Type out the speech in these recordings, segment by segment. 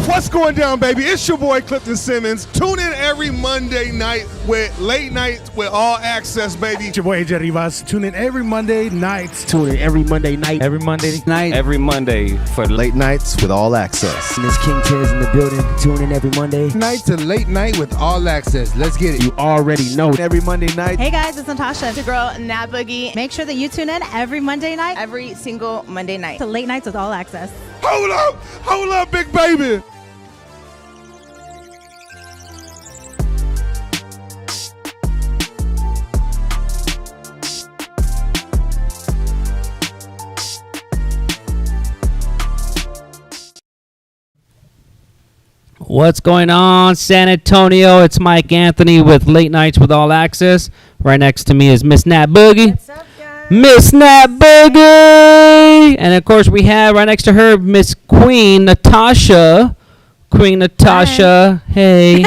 What's going down, baby? It's your boy Clifton Simmons. Tune in every Monday night with Late Nights with All Access, baby. It's your boy AJ Rivas. Tune in every Monday night. Tune in every Monday night. Every Monday night. Every Monday for Late Nights with All Access. And this King Tiz in the building. Tune in every Monday night to Late Night with All Access. Let's get it. You already know. Every Monday night. Hey guys, it's Natasha. It's your girl Nat Boogi. Make sure that you tune in every Monday night, every single Monday night to Late Nights with All Access. Hold up, big baby. What's going on, San Antonio? It's MikeAnthony with Late Nights with All Access. Right next to me is Miss Nat Boogi. What's up, guys? Miss Nat Boogi! And of course, we have right next to her Miss Queen Natasha. Queen Natasha. Hi. Hey.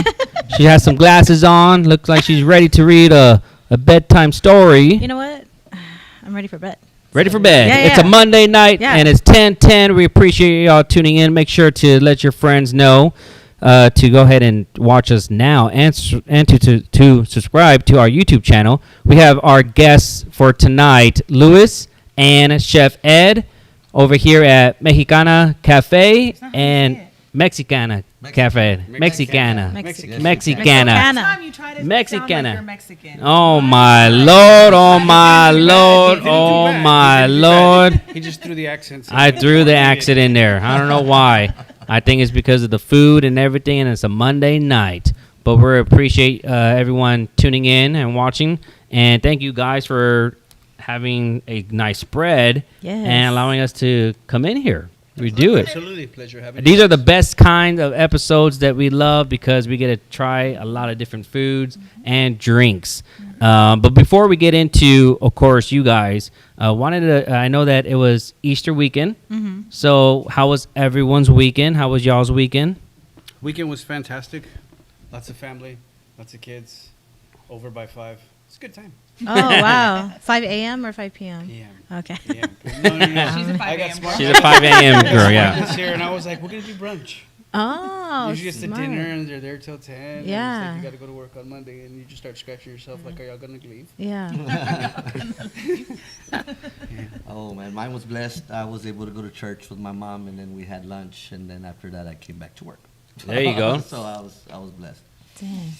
She has some glasses on. Looks like she's ready to read a bedtime story. You know what? I'm ready for bed. Ready for bed. Yeah, it's a Monday night, and it's 10:10. We appreciate y'all tuning in. Make sure to let your friends know to go ahead and watch us now and to subscribe to our YouTube channel. We have our guests for tonight, Louis and Chef Ed, over here at MXICANNA Cafe and MXICANNA Cafe. MXICANNA. MXICANNA. Oh my Lord, oh my Lord, oh my Lord. He just threw the accents. I threw the accent in there. I don't know why. I think it's because of the food and everything, and it's a Monday night. But we appreciate everyone tuning in and watching. And thank you guys for having a nice spread and allowing us to come in here. We do it. Absolutely. Pleasure having These are the best kind of episodes that we love because we get to try a lot of different foods and drinks. But before we get into, of course, you guys, I know that it was Easter weekend. Mm-hmm. So how was everyone's weekend? How was y'all's weekend? Weekend was fantastic. Lots of family, lots of kids, over by 5. It's a good time. Oh, wow. 5 a.m. or 5 p.m.? PM. Okay. No. She's a 5 a.m. She's a 5 a.m. girl, yeah. Here, and I was like, we're going to do brunch. Oh, Usually it's the smart. dinner, and they're there till 10. Yeah. And it's like you got to go to work on Monday, and you just start scratching yourself like, are y'all going to leave? Yeah. Oh, man. Mine was blessed. I was able to go to church with my mom, and then we had lunch, and then after that, I came back to work. There you go. So I was blessed. Dang.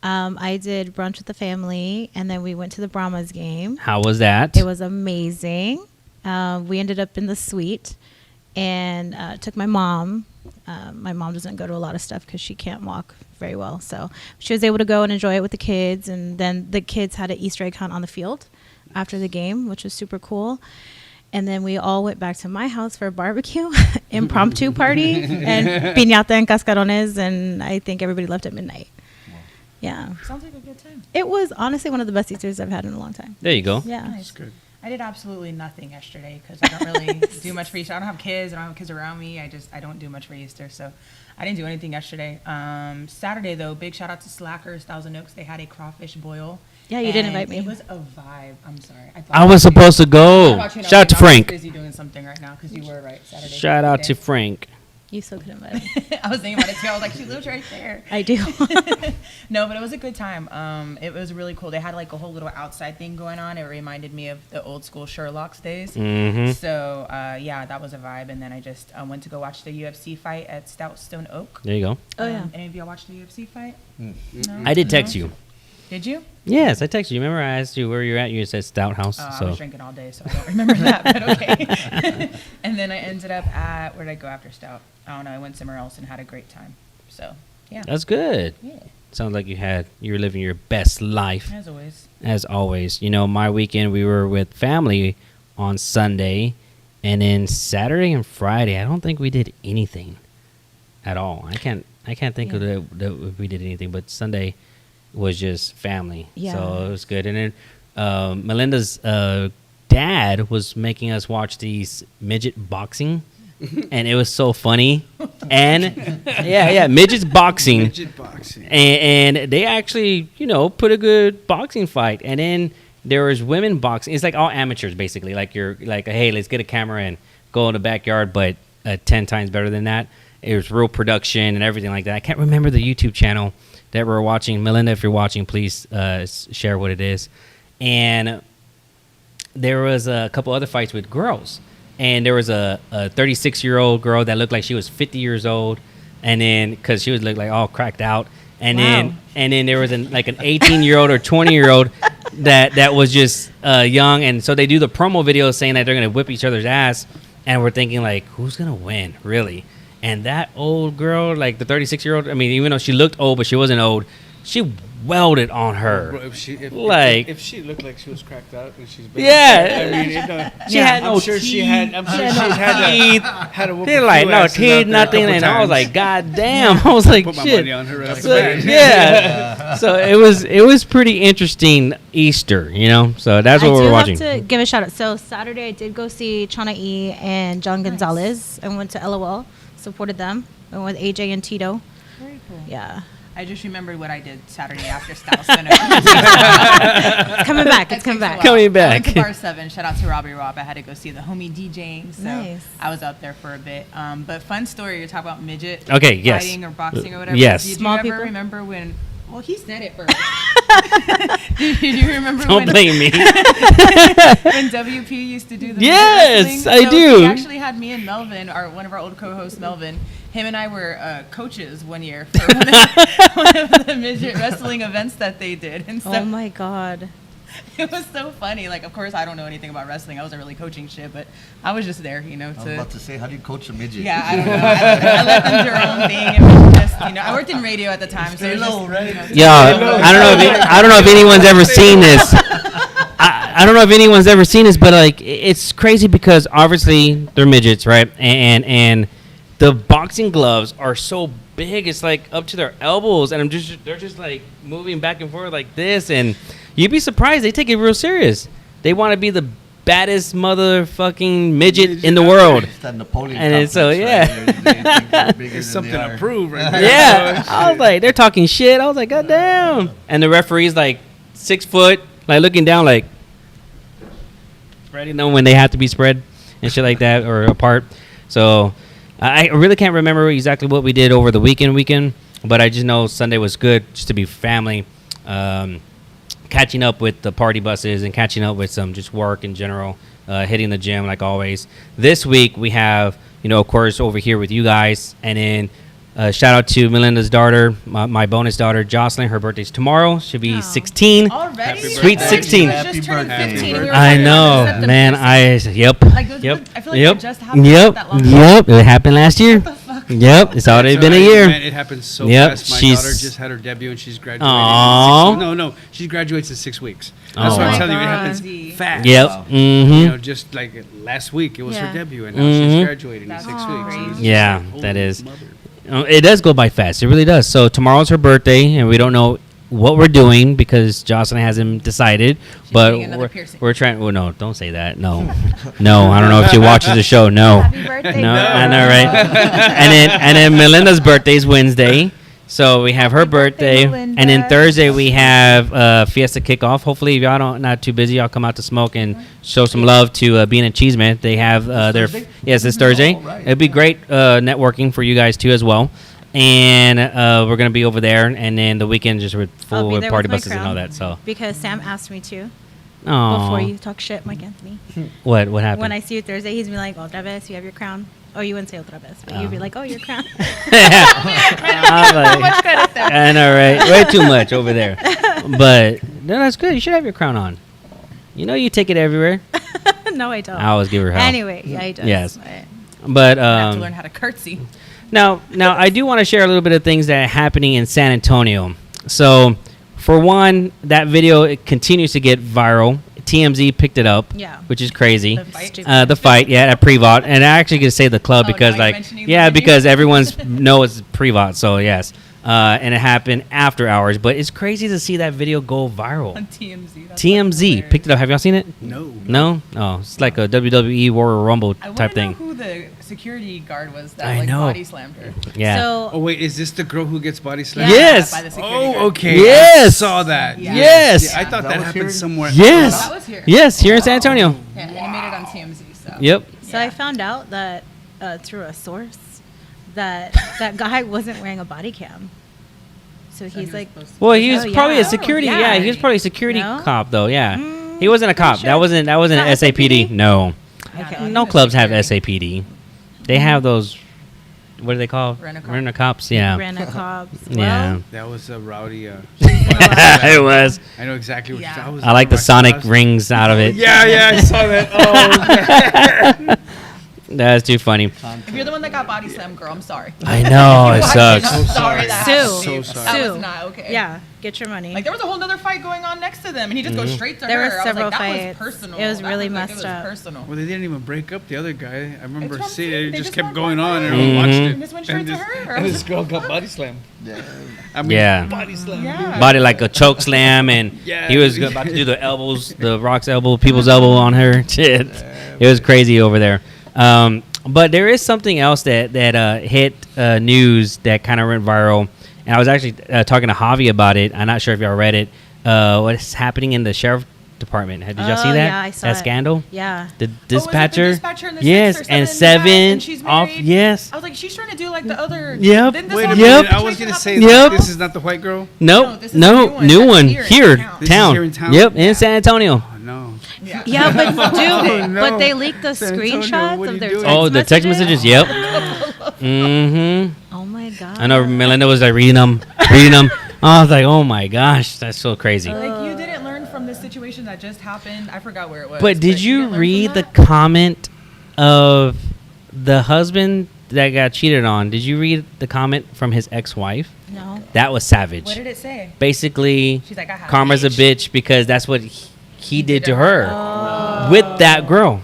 I did brunch with the family, and then we went to the Brahmas game. How was that? It was amazing. We ended up in the suite and took my mom. My mom doesn't go to a lot of stuff because she can't walk very well. So she was able to go and enjoy it with the kids. And then the kids had an Easter egg hunt on the field after the game, which was super cool. And then we all went back to my house for a barbecue, impromptu party, and piñata and cascarones. And I think everybody left at midnight. Yeah. Sounds like a good time. It was honestly one of the best Easters I've had in a long time. There you go. Yeah. Nice. That's good. I did absolutely nothing yesterday because I don't really do much for Easter. I don't have kids. I don't have kids around me. I don't do much for Easter. So I didn't do anything yesterday. Saturday, though, big shout out to Slackers, Thousand Oaks. They had a crawfish boil. Yeah, you didn't invite me. It was a vibe. I'm sorry. I was supposed to go. Shout out to Frank. I was busy doing something right now because you were right Saturday. Shout out to Frank. You still could invite me. I was thinking about it too. I was like, she lives right there. I do. No, but it was a good time. It was really cool. They had like a whole little outside thing going on. It reminded me of the old school Sherlock's days. Mm-hmm. So, yeah, that was a vibe. And then I just went to go watch the UFC fight at Stout Stone Oak. There you go. Oh, yeah. Any of y'all watched the UFC fight? No? I did text you. Did you? Yes, I texted you. Remember I asked you where you're at? You said Stout House. I was drinking all day, so I don't remember that, but okay. And then I ended up at, where did I go after Stout? I don't know. I went somewhere else and had a great time. So, yeah. That's good. Yeah. Sounds like you were living your best life. As always. As always. You know, my weekend, we were with family on Sunday, and then Saturday and Friday, I don't think we did anything at all. I can't think of that we did anything, but Sunday was just family. Yeah. So it was good. And then Melinda's dad was making us watch these midget boxing. And it was so funny. And midget boxing. Midget boxing. And they actually, put a good boxing fight. And then there was women boxing. It's like all amateurs, basically. Like you're like, hey, let's get a camera and go in the backyard, but 10 times better than that. It was real production and everything like that. I can't remember the YouTube channel that we're watching. Melinda, if you're watching, please share what it is. And there was a couple other fights with girls. And there was a 36-year-old girl that looked like she was 50 years old. And then, because she was looked like all cracked out. And then there was an 18-year-old or 20-year-old that was just young. And so they do the promo videos saying that they're going to whip each other's ass. And we're thinking, like, who's going to win, really? And that old girl, like the 36-year-old, I mean, even though she looked old, but she wasn't old, she welded on her. Bro, if she looked like she was cracked out when she's been she had no teeth. She had to whoop they're like, no teeth, nothing. And I was like, God damn. I was like, put my shit. money on her right off the bat. Yeah. So it was pretty interesting Easter, you know? So that's what we're watching. I do have to give a shout out. So Saturday I did go see Chana E and John Gonzalez. I went to LOL, supported them. I went with AJ and Tito. Very cool. Yeah. I just remembered what I did Saturday after Styles Center. It's coming back. It's coming back. Coming I back. went to Bar 7. Shout out to Robbie Rob. I had to go see the homie DJing. So Nice. I was out there for a bit. But fun story. You're talking about midget Okay, yes. fighting or boxing or whatever. Yes. Did Small you ever people? remember when... Well, he said it first. Did you remember Don't blame me. when WP used to do the Yes, wrestling? I So do. He actually had me and Melvin, one of our old co-hosts, Melvin. Him and I were coaches one year for one of the midget wrestling events that they did. And so Oh my God. it was so funny. Like, of course, I don't know anything about wrestling. I wasn't really coaching shit, but I was just there, you know. I was about to say, how do you coach a midget? Yeah, I don't know. I let them do their own thing. It was just, you know, I worked in radio at the time, so it was just, right? you know, Yo, I don't know if anyone's ever seen this. I don't know if anyone's ever seen this, but like it's crazy because obviously they're midgets, right? And the boxing gloves are so big, it's like up to their elbows, and they're just like moving back and forth like this, and you'd be surprised they take it real serious. They want to be the baddest motherfucking midget in the world. It's that Napoleon And it's so, complex, yeah. right? They think they're bigger It's than something they to are. prove right there. Yeah, I was like, they're talking shit. I was like, God damn. And the referee's like 6 foot, like looking down, like spreading them when they have to be spread and shit like that or apart. So I really can't remember exactly what we did over the weekend, but I just know Sunday was good just to be family, catching up with the party buses and catching up with some just work in general, hitting the gym like always. This week we have, you know, of course, over here with you guys, and then shout out to Melinda's daughter, my bonus daughter, Jocelyn. Her birthday's tomorrow. She'll be 16. already? Sweet I 16. She was just turning Happy 15. We were I talking know, about man. September 6th. Yep. Like, those Yep. would- I feel like it just happened Yep. that long Yep. It happened last year. Yep. It's already been a year. Man, it happened so Yep, fast. My she's- daughter just had her debut and she's graduating. Aww. No, she graduates in 6 weeks. Oh, That's what wow. I'm telling you. It God. happens fast. Yep. Wow. You Mm-hmm. know, just like last week, it was Yeah. her debut, and now Mhm. she's graduating in That's 6 weeks. crazy. And it's just Yeah, like, that holy is. mother. It does go by fast. It really does. So tomorrow's her birthday, and we don't know what we're doing because Jocelyn hasn't decided. But getting another piercing. we're trying. Well, no, don't say that. No, no. I don't know if she watches the show. No, Happy birthday. no. I know, right? and then Melinda's birthday is Wednesday. So we have her birthday, Melinda. and then Thursday we have Fiesta kickoff. Hopefully, if y'all not too busy, I'll come out to smoke and show some love to Bean and Cheeseman. They have their Thursday? yes, this Thursday. All right. It'd be great networking for you guys too as well. And we're gonna be over there, and then the weekend just with I'll full be with there party with my buses and all crown. that. So, Because Sam asked me to oh, before you talk shit, Mike Anthony. what happened? When I see you Thursday, he's be like, otra vez, you have your crown. Oh, you wouldn't say otra vez, but you'd be like, oh, your crown. I'm like, I know, right? Way too much over there. But no, that's good. You should have your crown on. You know, you take it everywhere. No, I don't. I always give her hell. Anyway, yeah, he does. Yes. But- But I have to learn how to curtsy. Now I do want to share a little bit of things that are happening in San Antonio. So, for one, that video it continues to get viral. TMZ picked it up, Yeah. which is crazy. The fight? The fight, yeah, at Prevot, and I actually could say the club Oh, because, now you're like, mentioning the yeah, venue? because everyone's knows it's Prevot, so yes. And it happened after hours, but it's crazy to see that video go viral. On TMZ. That's TMZ picked it up. Have y'all seen it? No. No? Oh, it's like a WWE Royal Rumble I want type to know thing. who the security guard was that I like know. body slammed her. Yeah. Oh So, wait, is this the girl who gets body slammed? Yeah, Yes. by the security guard. Oh, okay. Yes. I saw that. Yeah. Yes. Yeah, I thought That that was happened here? somewhere. Yes. That was here. Yes, here in San Antonio. Yeah, and he made it on TMZ. So. Yep. so I found out that through a source that that guy wasn't wearing a body cam. So he's like, Well, he was Oh, probably yeah. a security. Oh, Yeah. yeah. he was probably a security No? cop though. Yeah, he wasn't a cop. sure. That wasn't an Not SAPD. SAPD? No, okay. no clubs have SAPD. They have those. What are they called? Rent-a-cop. Cops. Yeah. Ran a cops. Yeah. That was a rowdy. It was. I know exactly what Yeah. that was. I like the sonic rings out of it. Yeah, I saw that. Oh, That's too funny. If you're the one that got body slammed, girl, I'm sorry. I know it Watch sucks. I'm sorry that happened to Sue. you. So sorry. That Sue. was not okay. Yeah, get your money. Like there was a whole nother fight going on next to them, and he just goes straight to There her. were I was several like, that fights. was personal. It was That really like, messed it was up. personal. Well, they didn't even break up the other guy. I remember what I'm seeing saying. it. It They just just kept went going back on, and and everyone watched it. And this went straight to her. And this girl got body slammed. Yeah. I mean, Yeah. body slammed. Yeah. Body like a choke slam, and Yeah. he was about to do the elbows, the Rock's elbow, people's elbow on her. Shit, it was crazy over there. But there is something else that hit news that kind of went viral, and I was actually talking to Javi about it. I'm not sure if y'all read it. What's happening in the sheriff department? Did y'all see that? Yeah, I saw that it. scandal. Yeah. The Oh, was it the dispatcher. dispatcher and the Yes, 6 or and 7 seven and she's off. married? Yes. I was like, she's trying to do like the other. Yep. Didn't this Wait a whole minute. Yep. I was situation gonna say happen? Yep. this is not the white girl. Nope. this is a No. new New one. one. That's Here. here in town. This is Town. here in town? Yep. In San Antonio. Oh no. Yeah. Yeah, but dude, no. but they leaked the San Antonio, screenshots what are of you their doing? text Oh, the text messages. Yep. Mm-hmm. Oh my god. I know Melinda was like reading them. I was like, oh my gosh, that's so crazy. Like you didn't learn from this situation that just happened. I forgot where it was. But did you didn't learn read from the that? comment of the husband that got cheated on? Did you read the comment from his ex-wife? No. That was savage. What did it say? Basically, She's like, I have karma's a bitch because that's what he did to her with that girl.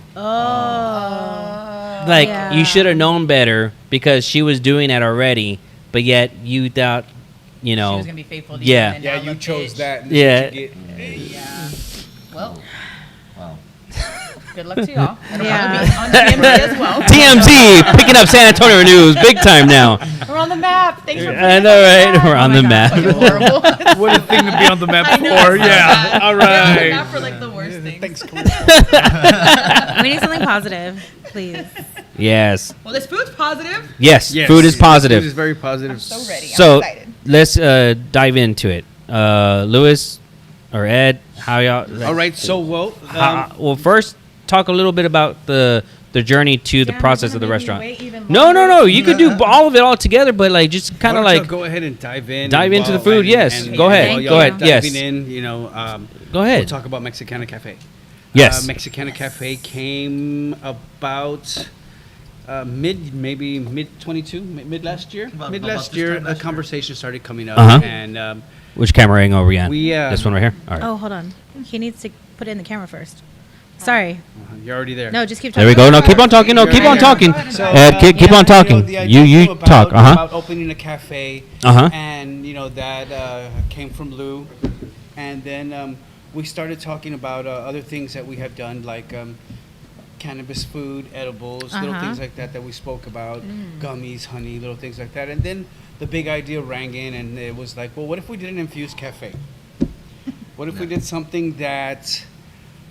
Like, Yeah. you should have known better because she was doing that already, but yet you thought, you She know. was gonna be faithful to Yeah. you. and Yeah, now you look, chose bitch. that. and Yeah. that's what you get. Yeah. Well, Wow. good luck to y'all. It'll Yeah. probably be on TMZ as well. TMZ picking up San Antonio news big time now. We're on the map. Thanks for putting I us know, on the right? map. We're on Oh the my map. God, fucking horrible. What a thing to be on the map I know, for. it's so Yeah. bad. All We're on the right. map for like the worst things. Thanks. We need something positive, please. Yes. Well, this food's positive. Yes. Yes. Food is positive. Food is very positive. I'm so ready. So I'm excited. let's dive into it. Lewis or Ed, how y'all? All right. So Well, first talk a little bit about the journey to the Damn, process you're of the gonna make me restaurant. wait even No. longer? You could do all of it all together, but like just kind of why don't y'all like go ahead and dive in. dive into the while- food, yes. Go ahead. while Go y'all ahead, yes. Diving in, you know, go ahead. we'll talk about MXICANNA Cafe. Yes. MXICANNA Cafe came about mid 22, mid last year. About Mid this last year, time a last year. conversation started coming up, Uh-huh. and Which camera angle are we at? We, this one right here. All right. Oh, hold on. He needs to put it in the camera first. Sorry. you're already there. No, just keep talking. There we go. No, keep on talking. No, keep on talking. So, Ed, keep on talking. the idea You came talk. about opening a cafe, Uh-huh. and you know that came from Lou, and then we started talking about other things that we have done, like cannabis food, edibles, little Uh-huh. things like that that we spoke about, gummies, honey, little things like that, and then the big idea rang in, and it was like, well, what if we did an infused cafe? What if we did something that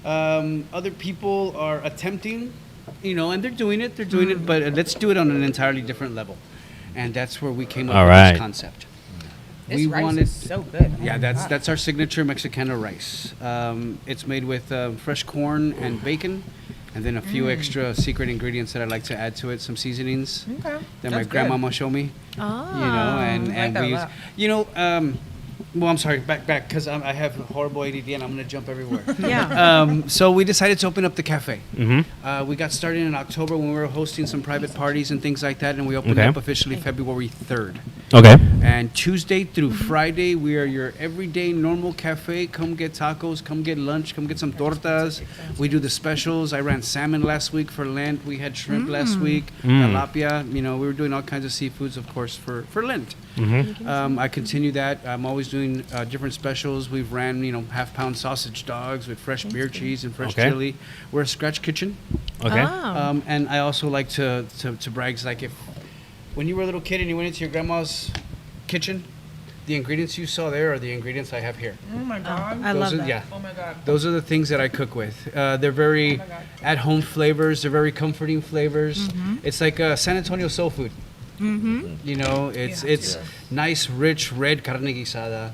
other people are attempting, you know, and they're doing it, but let's do it on an entirely different level. And that's where we came up All with right. this concept. This rice is so good. Oh Yeah, my that's God. that's our signature Mexicana rice. It's made with fresh corn and bacon, and then a few extra secret ingredients that I like to add to it, some seasonings Okay. that my That's good. grandmama showed me. Oh. You know, and I like that a we, lot. you know, well, I'm sorry, back, because I have horrible ADD and I'm gonna jump everywhere. Yeah. So we decided to open up the cafe. Mm-hmm. We got started in October when we were hosting some private parties and things like that, and we opened Okay. up officially February 3rd. Okay. And Tuesday through Friday, we are your everyday normal cafe. Come get tacos, come get lunch, come get some tortas. We do the specials. I ran salmon last week for Lent. We had shrimp last week, tilapia. You know, we were doing all kinds of seafoods, of course, for Lent. I continue that. I'm always doing different specials. We've ran, you know, half-pound sausage dogs with fresh beer cheese and fresh Okay. chili. We're a scratch kitchen. Okay. Oh. And I also like to brag, it's like if when you were a little kid and you went into your grandma's kitchen, the ingredients you saw there are the ingredients I have here. Oh my God. I Those love are, that. Yeah, Oh my God. those are the things that I cook with. They're very Oh my God. at-home flavors. They're very comforting flavors. It's like San Antonio soul food. You know, it's nice, rich red carne guisada.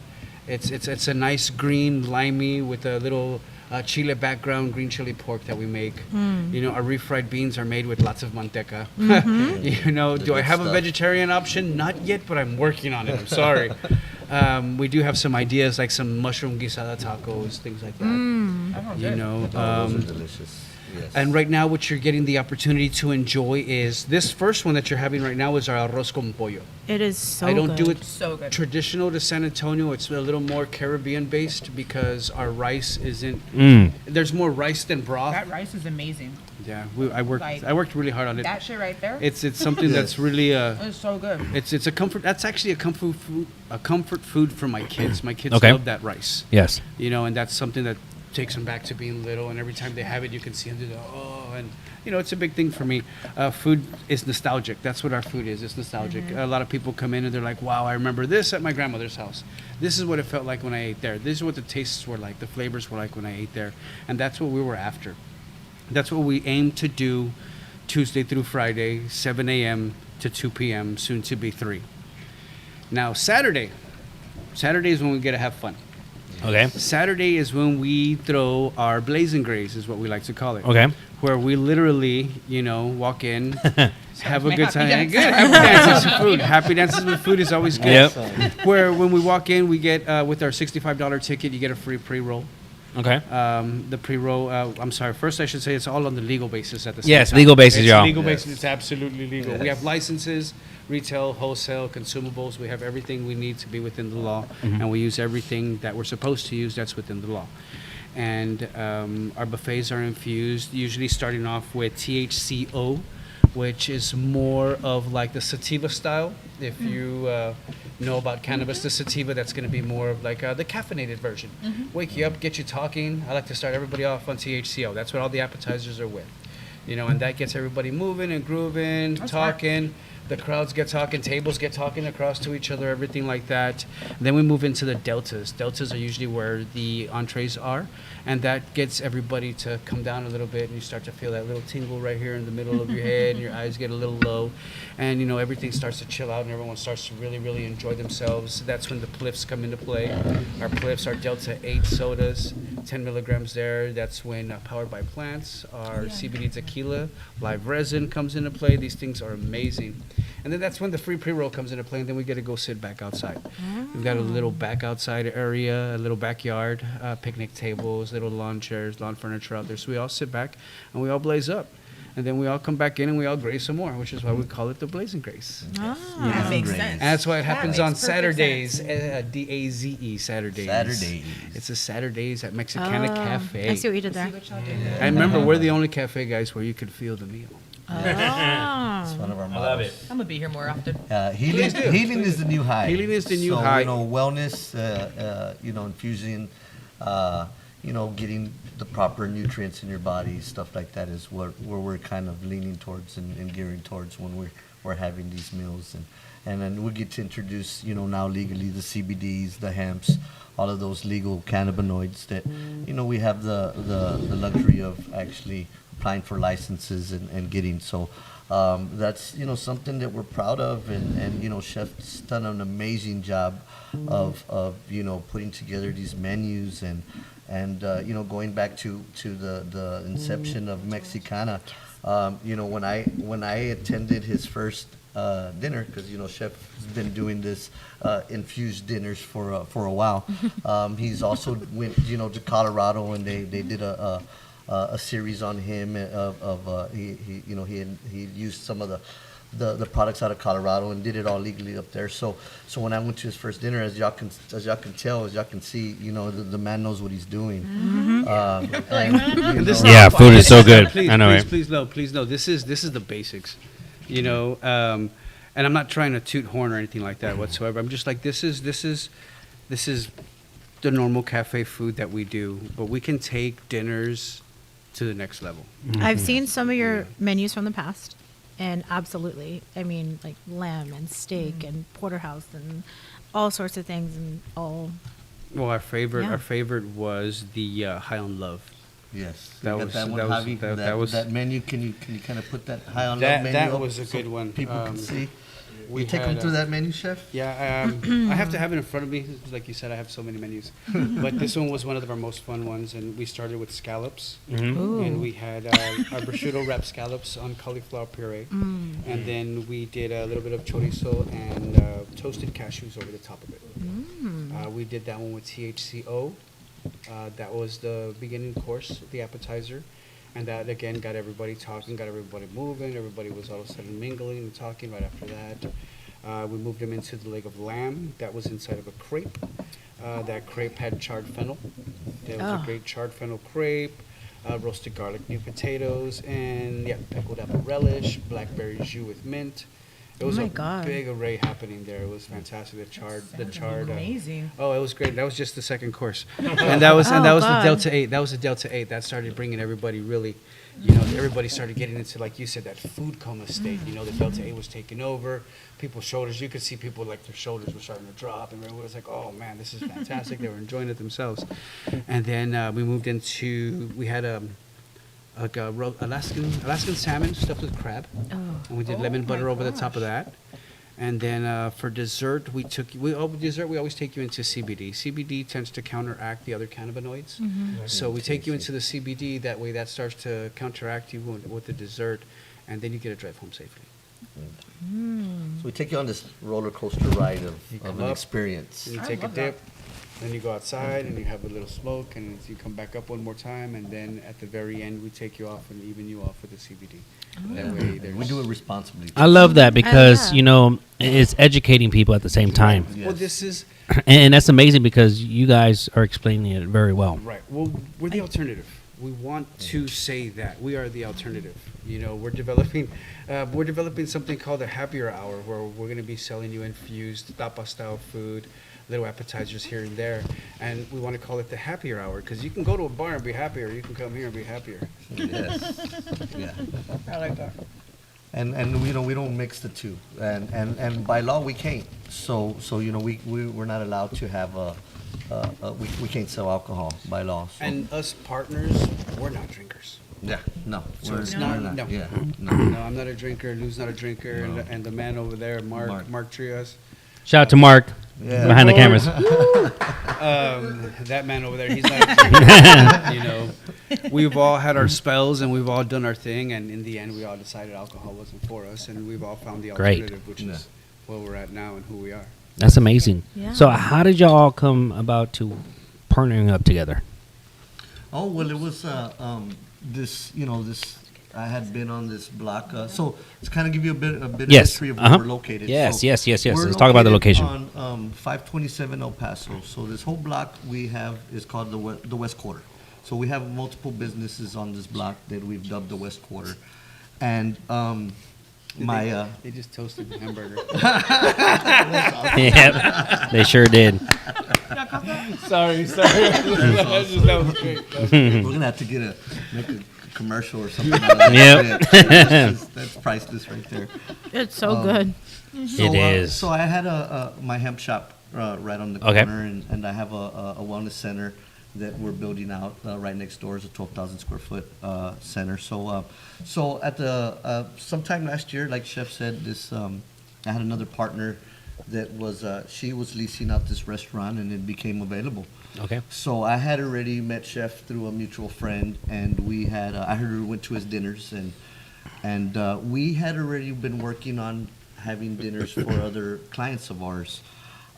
It's a nice green limey with a little chile background, green chili pork that we make. You know, our refried beans are made with lots of manteca. You know, do I have a vegetarian option? Not yet, but I'm working on it. I'm sorry. We do have some ideas, like some mushroom guisada tacos, things like that. You know, Those are delicious. Yes. and right now what you're getting the opportunity to enjoy is this first one that you're having right now is our arroz con pollo. It is so I don't good. do it So good. traditional to San Antonio. It's a little more Caribbean based because our rice isn't. There's more rice than broth. That rice is amazing. Yeah, I worked really hard on it. That shit right there. It's something that's really It's so good. it's a comfort. That's actually a comfort food for my kids. My kids Okay. love that rice. Yes. You know, and that's something that takes them back to being little. And every time they have it, you can see them do the and you know, it's a big thing for me. Food is nostalgic. That's what our food is. It's nostalgic. A lot of people come in and they're like, "Wow, I remember this at my grandmother's house. This is what it felt like when I ate there. This is what the tastes were like, the flavors were like when I ate there." And that's what we were after. That's what we aim to do Tuesday through Friday, 7 a.m. to 2 p.m., soon to be 3. Now, Saturday is when we get to have fun. Okay. Saturday is when we throw our blazing grays, is what we like to call it. Okay. Where we literally, you know, walk in, have a My good happy time. dance. Good. Happy dances with food. Happy dances with food is always good. Yep. Where when we walk in, we get, with our $65 ticket, you get a free pre-roll. Okay. The pre-roll, I'm sorry, first I should say it's all on the legal basis at the same Yes, time. legal basis, It's y'all. legal basis, it's absolutely legal. We have licenses, retail, wholesale, consumables. We have everything we need to be within the law, and we use everything that we're supposed to use that's within the law. And our buffets are infused, usually starting off with THCO, which is more of like the sativa style. If you know about cannabis, the sativa, that's going to be more of like the caffeinated version. Wake you up, get you talking. I like to start everybody off on THCO. That's what all the appetizers are with. You know, and that gets everybody moving and grooving, talking. The crowds get talking, tables get talking across to each other, everything like that. Then we move into the deltas. Deltas are usually where the entrees are, and that gets everybody to come down a little bit, and you start to feel that little tingle right here in the middle of your head, and your eyes get a little low, and you know, everything starts to chill out, and everyone starts to really, really enjoy themselves. That's when the pliffs come into play. Our pliffs are Delta 8 sodas, 10 milligrams there. That's when Powered by Plants, our CBD tequila, live resin comes into play. These things are amazing. And then that's when the free pre-roll comes into play, and then we get to go sit back outside. We've got a little back outside area, a little backyard, picnic tables, little lawn chairs, lawn furniture out there. So we all sit back, and we all blaze up. And then we all come back in, and we all graze some more, which is why we call it the Blazing Grace. That makes sense. And that's why it happens on makes perfect Saturdays, sense. DAZE, Saturdays. Saturdays. It's a Saturdays at MXICANNA Cafe. I see what you did there. And remember, we're the only cafe, guys, where you could feel the meal. It's one of our mottos. I'm gonna be here more often. Healing is the new high. Healing is the new so, high. You know, wellness, you know, infusing, you know, getting the proper nutrients in your body, stuff like that is where we're kind of leaning towards and gearing towards when we're having these meals. And then we get to introduce, you know, now legally the CBDs, the hemps, all of those legal cannabinoids that, you know, we have the luxury of actually applying for licenses and getting. So that's, you know, something that we're proud of, and you know, Chef's done an amazing job of you know, putting together these menus and you know, going back to the inception of MXICANNA. You know, when I attended his first dinner, because you know, Chef has been doing this infused dinners for a while. He's also went, you know, to Colorado, and they did a series on him he you know, he used some of the products out of Colorado and did it all legally up there. So when I went to his first dinner, as y'all can tell, as y'all can see, you know, the man knows what he's doing. Yeah, food is so good. Please, I know, please, right? please no. This is the basics, you know. And I'm not trying to toot horn or anything like that whatsoever. I'm just like, this is the normal cafe food that we do, but we can take dinners to the next level. I've seen some of your menus from the past, and absolutely, I mean, like lamb and steak and porterhouse and all sorts of things, and all. Well, our favorite Yeah. was the High on Love. Yes, That you got was- that one, that was- Javi? that was- that menu. Can you kind of put that high on That love menu that up was a so good one. people can see. You take them through that menu, chef? Yeah, I have to have it in front of me. Like you said, I have so many menus. But this one was one of our most fun ones, and we started with scallops. And we had our prosciutto wrapped scallops on cauliflower puree. And then we did a little bit of chorizo and toasted cashews over the top of it. We did that one with THCO. That was the beginning course, the appetizer. And that, again, got everybody talking, got everybody moving. Everybody was all of a sudden mingling and talking right after that. We moved them into the leg of lamb. That was inside of a crepe. That crepe had charred fennel. There was a great charred fennel crepe, roasted garlic, new potatoes, and, pickled apple relish, blackberry jus with mint. It was big array happening there. It was fantastic. The charred. Amazing. It was great. That was just the second course, and that was the Delta 8. That was the Delta 8 that started bringing everybody really, everybody started getting into, like you said, that food coma state. The Delta 8 was taking over. People's shoulders. You could see people like their shoulders were starting to drop, and everyone was like, "Oh man, this is fantastic." They were enjoying it themselves, and then we moved into we had like Alaskan salmon stuffed with crab, and we did lemon butter over the top of that. And then for dessert, we always take you into CBD. CBD tends to counteract the other cannabinoids, so we take you into the CBD. That way, that starts to counteract you with the dessert, and then you get to drive home safely. So we take you on this roller coaster ride of an experience. And you take a dip. Then you go outside and you have a little smoke, and you come back up one more time, and then at the very end we take you off and even you off with the CBD. That way, we do it responsibly. I love that because it's educating people at the same time. Yes. Well, this is, and that's amazing because you guys are explaining it very well. Right. Well, we're the alternative. We want to say that we are the alternative. We're developing something called a happier hour, where we're going to be selling you infused tapa style food, little appetizers here and there, and we want to call it the happier hour because you can go to a bar and be happier, you can come here and be happier. Yes. Yeah. I like that. And we don't mix the two, and by law we can't. So we're not allowed to have we can't sell alcohol by law. So. And us partners, we're not drinkers. Yeah, no. So it's not. No. Yeah, no, I'm not a drinker. Lou's not a drinker, and the man over there, Mark Trias. Shout out to Mark behind the cameras. That man over there, he's not a drinker. We've all had our spells and we've all done our thing, and in the end, we all decided alcohol wasn't for us, and we've all found the alternative, which is where we're at now and who we are. That's amazing. Yeah. So, how did y'all come about to partnering up together? Oh well, it was this. I had been on this block, so to kind of give you a bit of history of where we're located. Yes, so yes. We're Let's talk about the location. On 527 El Paso. So this whole block we have is called the West Quarter. So we have multiple businesses on this block that we've dubbed the West Quarter, and they just toasted the hamburger. Yep, they sure did. Sorry. That was great. We're gonna have to make a commercial or something. Out of that. Yep. That's priceless right there. It's so good. It is. So I had my hemp shop right on the corner, and I have a wellness center that we're building out right next door. Is a 12,000 square foot center. So at the sometime last year, like Chef said, I had another partner that was she was leasing out this restaurant, and it became available. Okay. So I had already met Chef through a mutual friend, and we had I heard we went to his dinners, and we had already been working on having dinners for other clients of ours,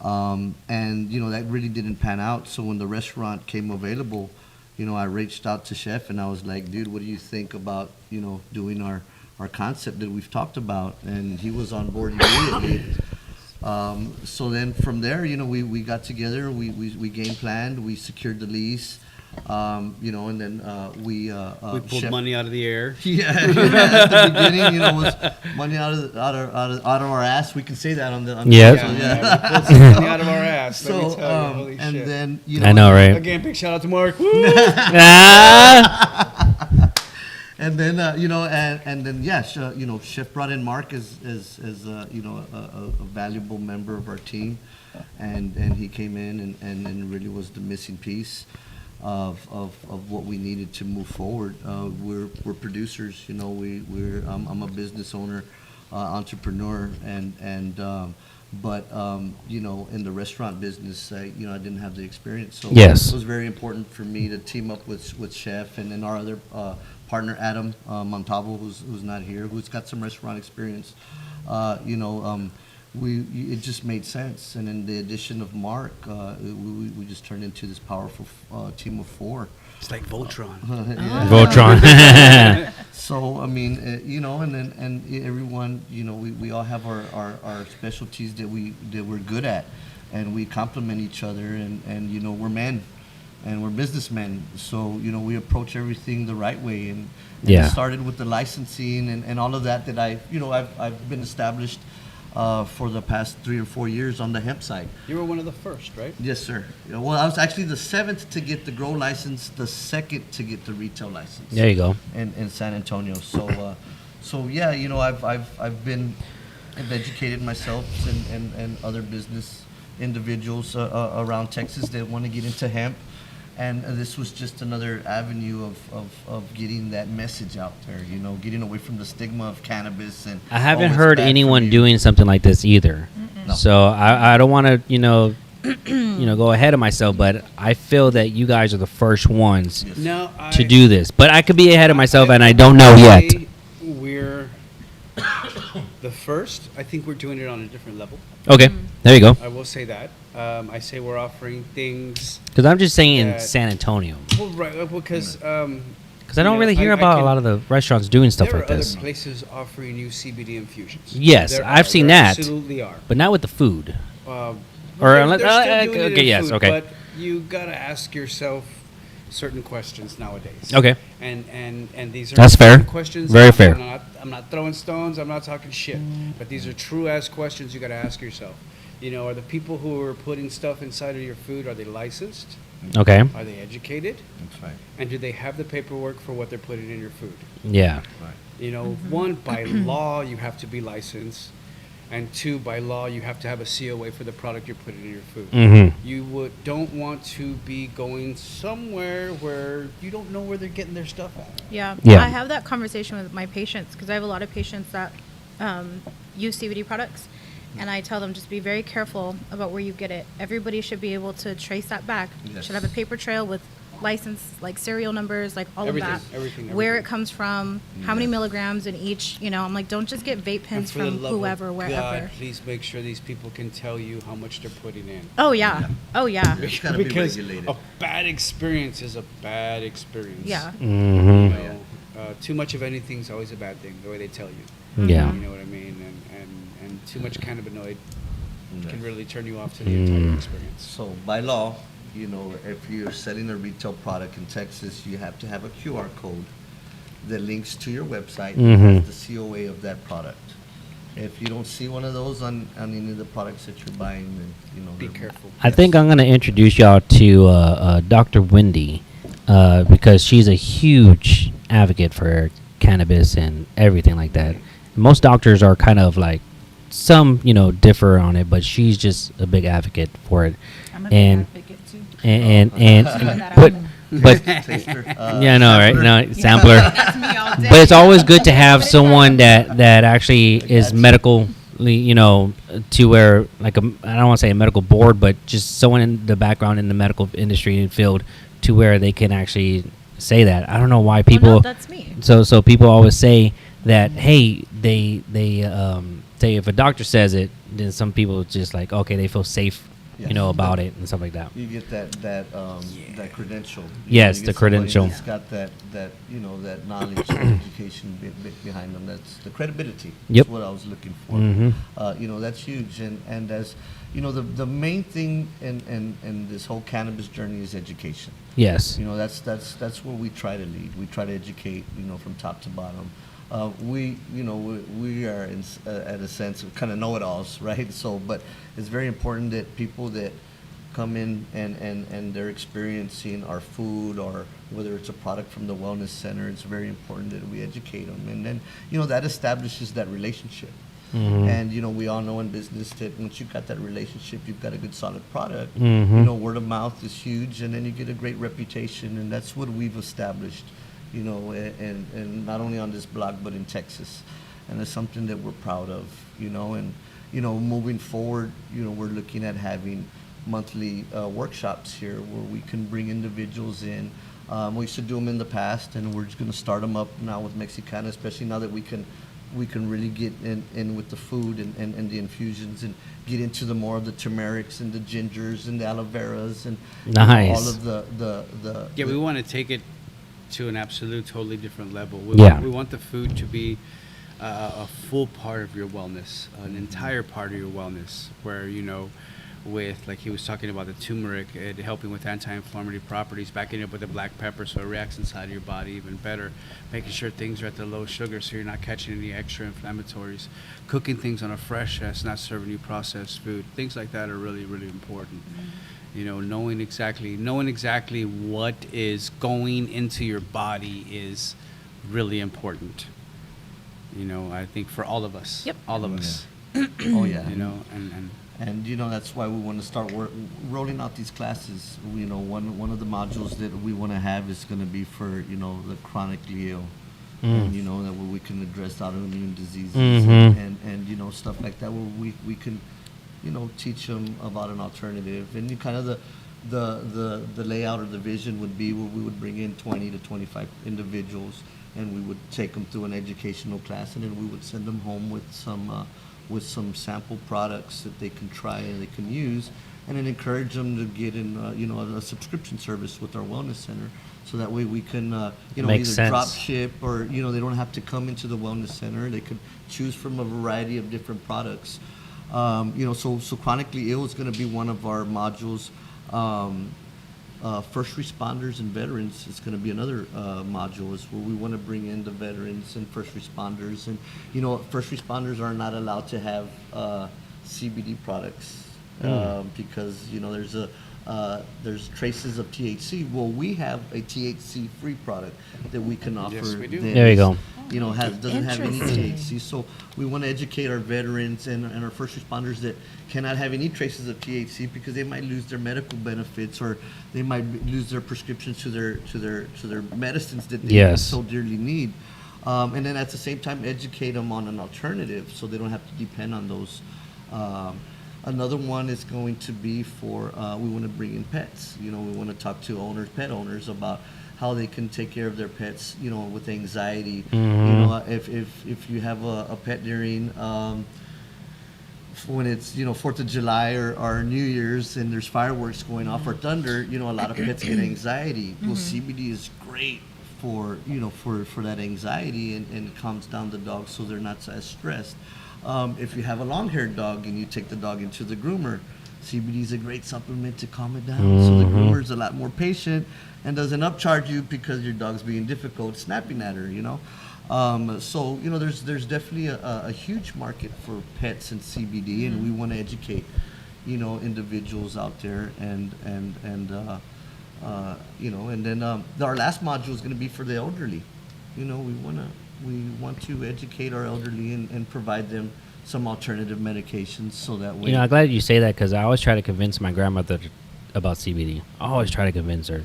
and that really didn't pan out. So when the restaurant came available, I reached out to Chef, and I was like, dude, what do you think about doing our concept that we've talked about? And he was on board immediately. So then from there, we got together, we game planned, we secured the lease, and then we pulled money out of the air. Yeah, at the beginning, was money out of our ass. We can say that on the Yes. We pulled some money out of our ass. So let me tell you, holy and shit. then I know, right? Again, big shout out to Mark. Woo! And then Chef brought in Mark as a valuable member of our team, and he came in and really was the missing piece of what we needed to move forward. We're producers, I'm a business owner. entrepreneur, but you know, in the restaurant business, you know, I didn't have the experience. So Yes. it was very important for me to team up with Chef and then our other partner Adam Montalvo, who's not here, who's got some restaurant experience. You know, it just made sense, and then the addition of Mark, we just turned into this powerful team of 4. It's like Voltron. Yeah. Voltron. So I mean, you know, and everyone, you know, we all have our specialties that we're good at, and we complement each other, and you know, we're men, and we're businessmen. So you know, we approach everything the right way, and Yeah. it started with the licensing and all of that I've been established for the past 3 or 4 years on the hemp side. You were one of the first, right? Yes, sir. Well, I was actually the 7th to get the grow license, the 2nd to get the retail license. There you go. In San Antonio. So yeah, you know, I've educated myself and other business individuals around Texas that want to get into hemp. And this was just another avenue of getting that message out there, you know, getting away from the stigma of cannabis. And I haven't it's heard bad for anyone you. doing something like this either. No. So I don't want to, you know, go ahead of myself, but I feel that you guys are the first ones Yes. No, to do this. But I could be ahead of myself, and I don't know yet. We're the first. I think we're doing it on a different level. Okay, there you go. I will say that. I say we're offering things. Because I'm just saying in that- San Antonio. Well, right, because Because I don't really hear about a lot of the restaurants doing stuff there like are this. other places offering you CBD infusions. Yes, There I've are. seen There that. Absolutely are. But not with the food. Or unless- they're still doing it okay, in yes, food, okay. But you gotta ask yourself certain questions nowadays. Okay. And these are That's fair. certain questions. Very fair. I'm not throwing stones. I'm not talking shit. But these are true ass questions you gotta ask yourself. You know, are the people who are putting stuff inside of your food, are they licensed? Okay. Are they educated? That's right. And do they have the paperwork for what they're putting in your food? Yeah. You know, one, by law, you have to be licensed. And 2, by law, you have to have a COA for the product you're putting in your food. Mm-hmm. You don't want to be going somewhere where you don't know where they're getting their stuff at. Yeah. Yeah. I have that conversation with my patients because I have a lot of patients that use CBD products. And I tell them just be very careful about where you get it. Everybody should be able to trace that back. Yes. Should have a paper trail with license, like serial numbers, like all Everything, of that. everything, Where it everything. comes from, how many milligrams in each. You know, I'm like, don't just get vape And pens for the from love of whoever, wherever. God, please make sure these people can tell you how much they're putting in. Oh yeah. Oh yeah. It's gotta be Because regulated. a bad experience is a bad experience. Yeah. Mm-hmm. You know, too much of anything is always a bad thing, the way they tell you. Yeah. You know what I mean? And too much cannabinoid Yeah. can really turn you off to the entire Mm. experience. So by law, you know, if you're selling a retail product in Texas, you have to have a QR code that links to your website Mhm. and has the COA of that product. If you don't see one of those on any of the products that you're buying, then, you know, Be they're- careful. I think I'm going to introduce y'all to Dr. Wendy because she's a huge advocate for cannabis and everything like that. Most doctors are kind of like, some, you know, differ on it, but she's just a big advocate for it. I'm a And- big advocate too. but Taster, yeah, no, right? sampler. No, sampler. That's me all day. But it's always good to have someone that actually is medically, you know, to where like I don't want to say a medical board, but just someone in the background in the medical industry and field to where they can actually say that. I don't know why people. Well, no, that's me. So people always say that, hey, they say if a doctor says it, then some people just like, okay, they feel safe, Yes. you know, about it and stuff like that. You get that credential. Yes, You the get somebody credential. that's got that you know, that knowledge and education behind them. That's the credibility. Yep. That's what I was looking for. Mhm. You know, that's huge. And as you know, the main thing in this whole cannabis journey is education. Yes. You know, that's where we try to lead. We try to educate, you know, from top to bottom. We are at a sense of kind of know-it-alls, right? So, but it's very important that people that come in and they're experiencing our food or whether it's a product from the wellness center, it's very important that we educate them. And then, you know, that establishes that relationship. Mhm. And, you know, we all know in business that once you've got that relationship, you've got a good solid product. Mhm. You know, word of mouth is huge, and then you get a great reputation, and that's what we've established, you know, and not only on this block, but in Texas. and it's something that we're proud of, and moving forward, we're looking at having monthly workshops here where we can bring individuals in. We used to do them in the past, and we're just going to start them up now with Mexicana, especially now that we can really get in with the food and the infusions and get into the more of the turmerics and the gingers and the aloe veras and Nice. all of the We want to take it to an absolute, totally different level. We want the food to be a full part of your wellness, an entire part of your wellness, where, with, like he was talking about the turmeric, it helping with anti-inflammatory properties, backing it up with the black pepper so it reacts inside of your body even better, making sure things are at the low sugar so you're not catching any extra inflammatories, cooking things on a fresh that's not serving you processed food. Things like that are really, really important. Knowing exactly what is going into your body is really important. I think for all of us. Yep. All of us. Oh yeah. And that's why we want to start rolling out these classes. One of the modules that we want to have is going to be for the chronically ill, and that where we can address autoimmune diseases and stuff like that, where we can teach them about an alternative. And kind of the layout or the vision would be where we would bring in 20 to 25 individuals, and we would take them through an educational class, and then we would send them home with some sample products that they can try and they can use, and then encourage them to get in a subscription service with our wellness center, so that way we can either Makes sense. drop ship or they don't have to come into the wellness center. They could choose from a variety of different products. So chronically ill is going to be one of our modules. First responders and veterans is going to be another module, is where we want to bring in the veterans and first responders. And first responders are not allowed to have CBD products because there's traces of THC. Well, we have a THC free product that we can offer. Yes, we do. There you go. Doesn't have any Interesting. THC. So we want to educate our veterans and our first responders that cannot have any traces of THC, because they might lose their medical benefits, or they might lose their prescriptions to their medicines that they so dearly need. And then at the same time, educate them on an alternative so they don't have to depend on those. Another one is going to be for we want to bring in pets. We want to talk to pet owners about how they can take care of their pets, with anxiety. If you have a pet during when it's 4th of July or New Year's and there's fireworks going off or thunder, a lot of pets get anxiety. Well, CBD is great for that anxiety, and calms down the dog so they're not as stressed. If you have a long-haired dog and you take the dog into the groomer, CBD is a great supplement to calm it down. So the groomer is a lot more patient and doesn't upcharge you because your dog's being difficult, snapping at her. So there's definitely a huge market for pets and CBD, and we want to educate individuals out there, and then our last module is going to be for the elderly. We want to educate our elderly and provide them some alternative medications, so that way. I'm glad you say that, because I always try to convince my grandmother about CBD. I always try to convince her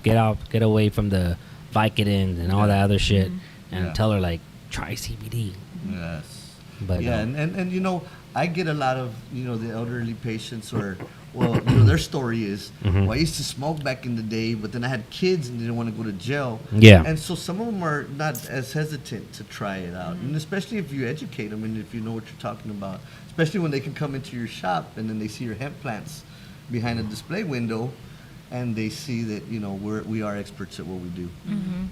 get away from the Vicodin and all that other shit, and tell her, like, try CBD. Yes. But and I get a lot of the elderly patients, or their story is, well, I used to smoke back in the day, but then I had kids and didn't want to go to jail. Yeah. And so some of them are not as hesitant to try it out, and especially if you educate them and if you know what you're talking about, especially when they can come into your shop and then they see your hemp plants behind a display window, and they see that we are experts at what we do.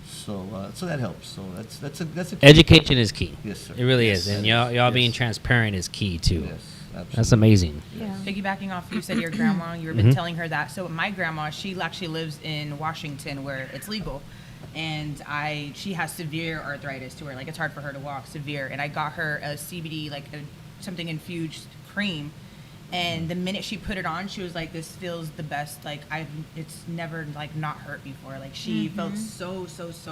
So that helps. So that's a key. Education is key. Yes, sir. It really Yes. is, and y'all being transparent is key too. Yes, absolutely. That's amazing. Yeah. Piggybacking off, you said your grandma, you were telling her that. So my grandma, she actually lives in Washington, where it's legal, and she has severe arthritis to where it's hard for her to walk, severe. And I got her a CBD, something infused cream. And the minute she put it on, she was like, "This feels the best. It's never not hurt before. She felt so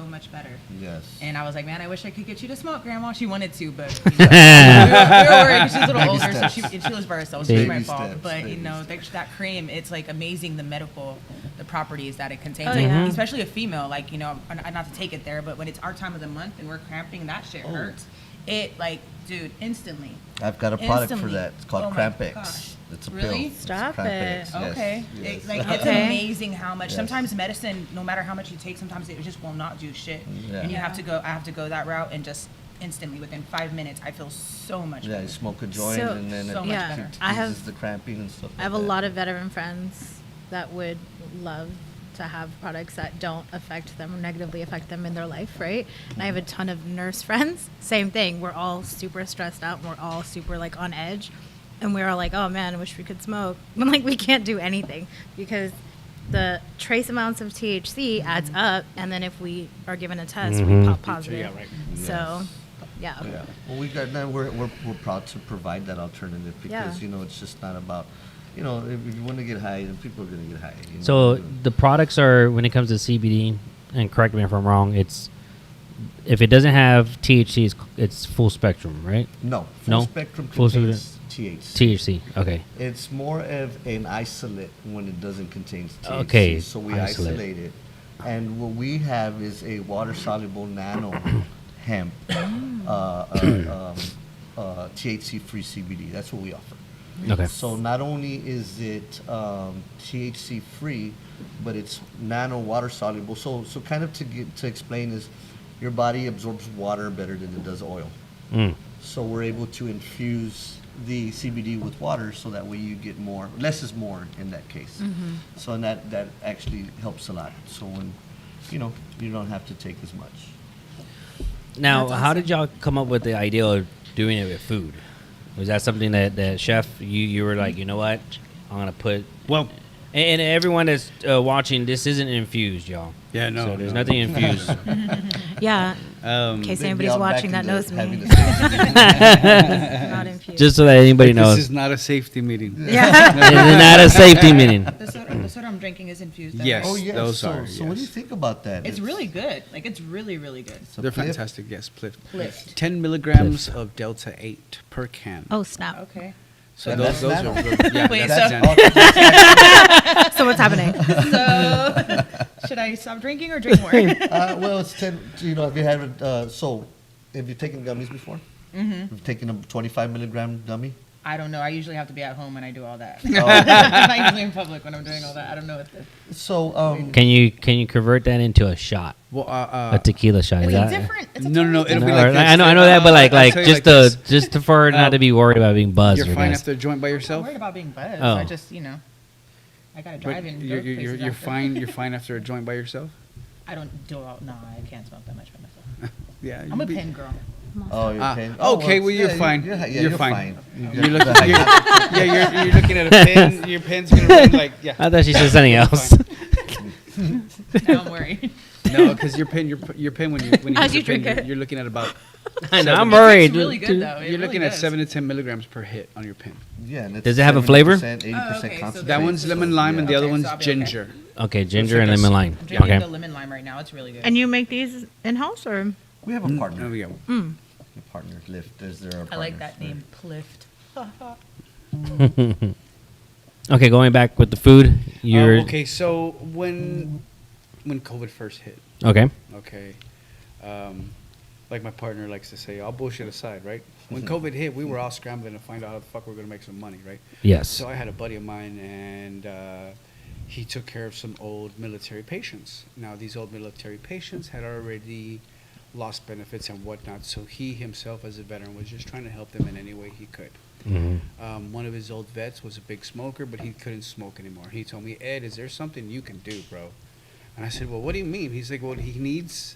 much better." Yes. And I was like, "Man, I wish I could get you to smoke, Grandma." She wanted to, but we were worried 'cause she's a little Baby older, steps. so she lives by herself. So it's my Baby fault. steps, But baby steps. that cream, it's amazing the properties that it contains. Oh, yeah. Especially a female, not to take it there, but when it's our time of the month and we're cramping, that shit hurts. it like, dude, instantly. I've got a product for Instantly. that. It's called Oh my Cramp X. gosh. It's a Really? pill. Stop Cramp it. X, yes, Okay. yes. It's Okay. amazing how much. Yes. Sometimes medicine, no matter how much you take, sometimes it just will not do shit. Yeah. And you have to go. I have to go that route, and just instantly within 5 minutes, I feel so much Yeah, better. you smoke a joint So- and then so it much Yeah. better. I have- eases the cramping and stuff. I have a lot of veteran friends that would love to have products that don't affect them or negatively affect them in their life, right? And I have a ton of nurse friends. Same thing. We're all super stressed out. And we're all super like on edge, and we're all like, "Oh man, I wish we could smoke," but like we can't do anything because the trace amounts of THC adds up, and then if we are given a test, we pop positive. Yeah, right. So, yeah. Yeah. Well, we got now. We're proud to provide that alternative because Yeah. it's just not about, if you want to get high, then people are going to get high. So the products are, when it comes to CBD, and correct me if I'm wrong, it's if it doesn't have THC, it's full spectrum, right? no, No? spectrum Full contains THC. THC. Okay. It's more of an isolate when it doesn't contain THC. Okay, So we isolate. isolate it. And what we have is a water-soluble nano hemp THC-free CBD. That's what we offer. Okay. So not only is it THC free, but it's nano water soluble. So kind of to explain is, your body absorbs water better than it does oil. Mm. So we're able to infuse the CBD with water, so that way you get more. Less is more in that case. So and that actually helps a lot. So when you don't have to take as much. Now, That's how awesome. did y'all come up with the idea of doing it with food? Was that something that chef, you were like, you know what, I'm gonna put Well, and everyone that's watching, this isn't infused, y'all. yeah, no. So there's no. nothing infused. Yeah. In case They'd be anybody's all back watching that into knows having me. the Not infused. Just so that anybody This knows. is not a safety meeting. yeah. It's not a safety meeting. The soda I'm drinking is infused. though, Yes. right? Oh yes. Those so are, so what do you yes. think about that? It's really good. Like, it's really, really good. It's a They're flip. fantastic. Yes, Plift. Plift. 10 milligrams of Delta 8 per can. Oh, snap. Okay. So And those that's are nano. real- yeah, Wait, that's so- nano. So what's happening? So, should I stop drinking or drink more? Well, it's 10. Have you had have you taken gummies before? Mm-hmm. You've taken a 25 milligram gummy. I don't know. I usually have to be at home when I do all that. Oh. I'm not usually in public when I'm doing all that. I don't know what the. So Can you convert that into a shot, Well, a tequila shot? It's Is that? different. It's a No, no, totally it'll be No, like or- this. I know that, but like I'll tell you just like this. just for her not to be worried about being buzzed. You're or fine guys. after a joint by I'm yourself. not worried about being buzzed. Oh. I just, I gotta But drive in. you're fine. You're fine after a joint by yourself. I don't do all. No, I can't smoke that much by myself. Yeah. I'm a you'd be- pin girl. oh, you're Ah, paying. okay, well, you're yeah, fine. You're You're fine. fine. You're looking. You're looking at a pin. Your pin's gonna run like yeah. I thought she said something else. Now I'm worried. No, because your pin when you As use you your pin, drink it. you're looking at about. I know. I'm Seven. worried. It's really good though. You're looking at 7 to 10 milligrams per hit on your pin. Yeah. And it's Does it have a flavor? 70%, 80% Oh, okay, so concentrate. That one's lemon lime, and the Okay, other so one's I'll be okay. ginger. Okay, ginger like and a lemon lime. I'm drinking Okay. the lemon lime right now. It's really good. And you make these in house or? We have a partner. Oh yeah. A partner. Lyft. There are I like partners. that name, Plift. Okay, going back with the food. You're Okay, so when COVID first hit, okay. okay, like my partner likes to say, all bullshit aside, right? When COVID hit, we were all scrambling to find out how the fuck we're gonna make some money, right? Yes. So I had a buddy of mine, and he took care of some old military patients. Now, these old military patients had already lost benefits and whatnot, so he himself, as a veteran, was just trying to help them in any way he could. Mhm. One of his old vets was a big smoker, but he couldn't smoke anymore. He told me, Ed, is there something you can do, bro? And I said, well, what do you mean? He's like, well, he needs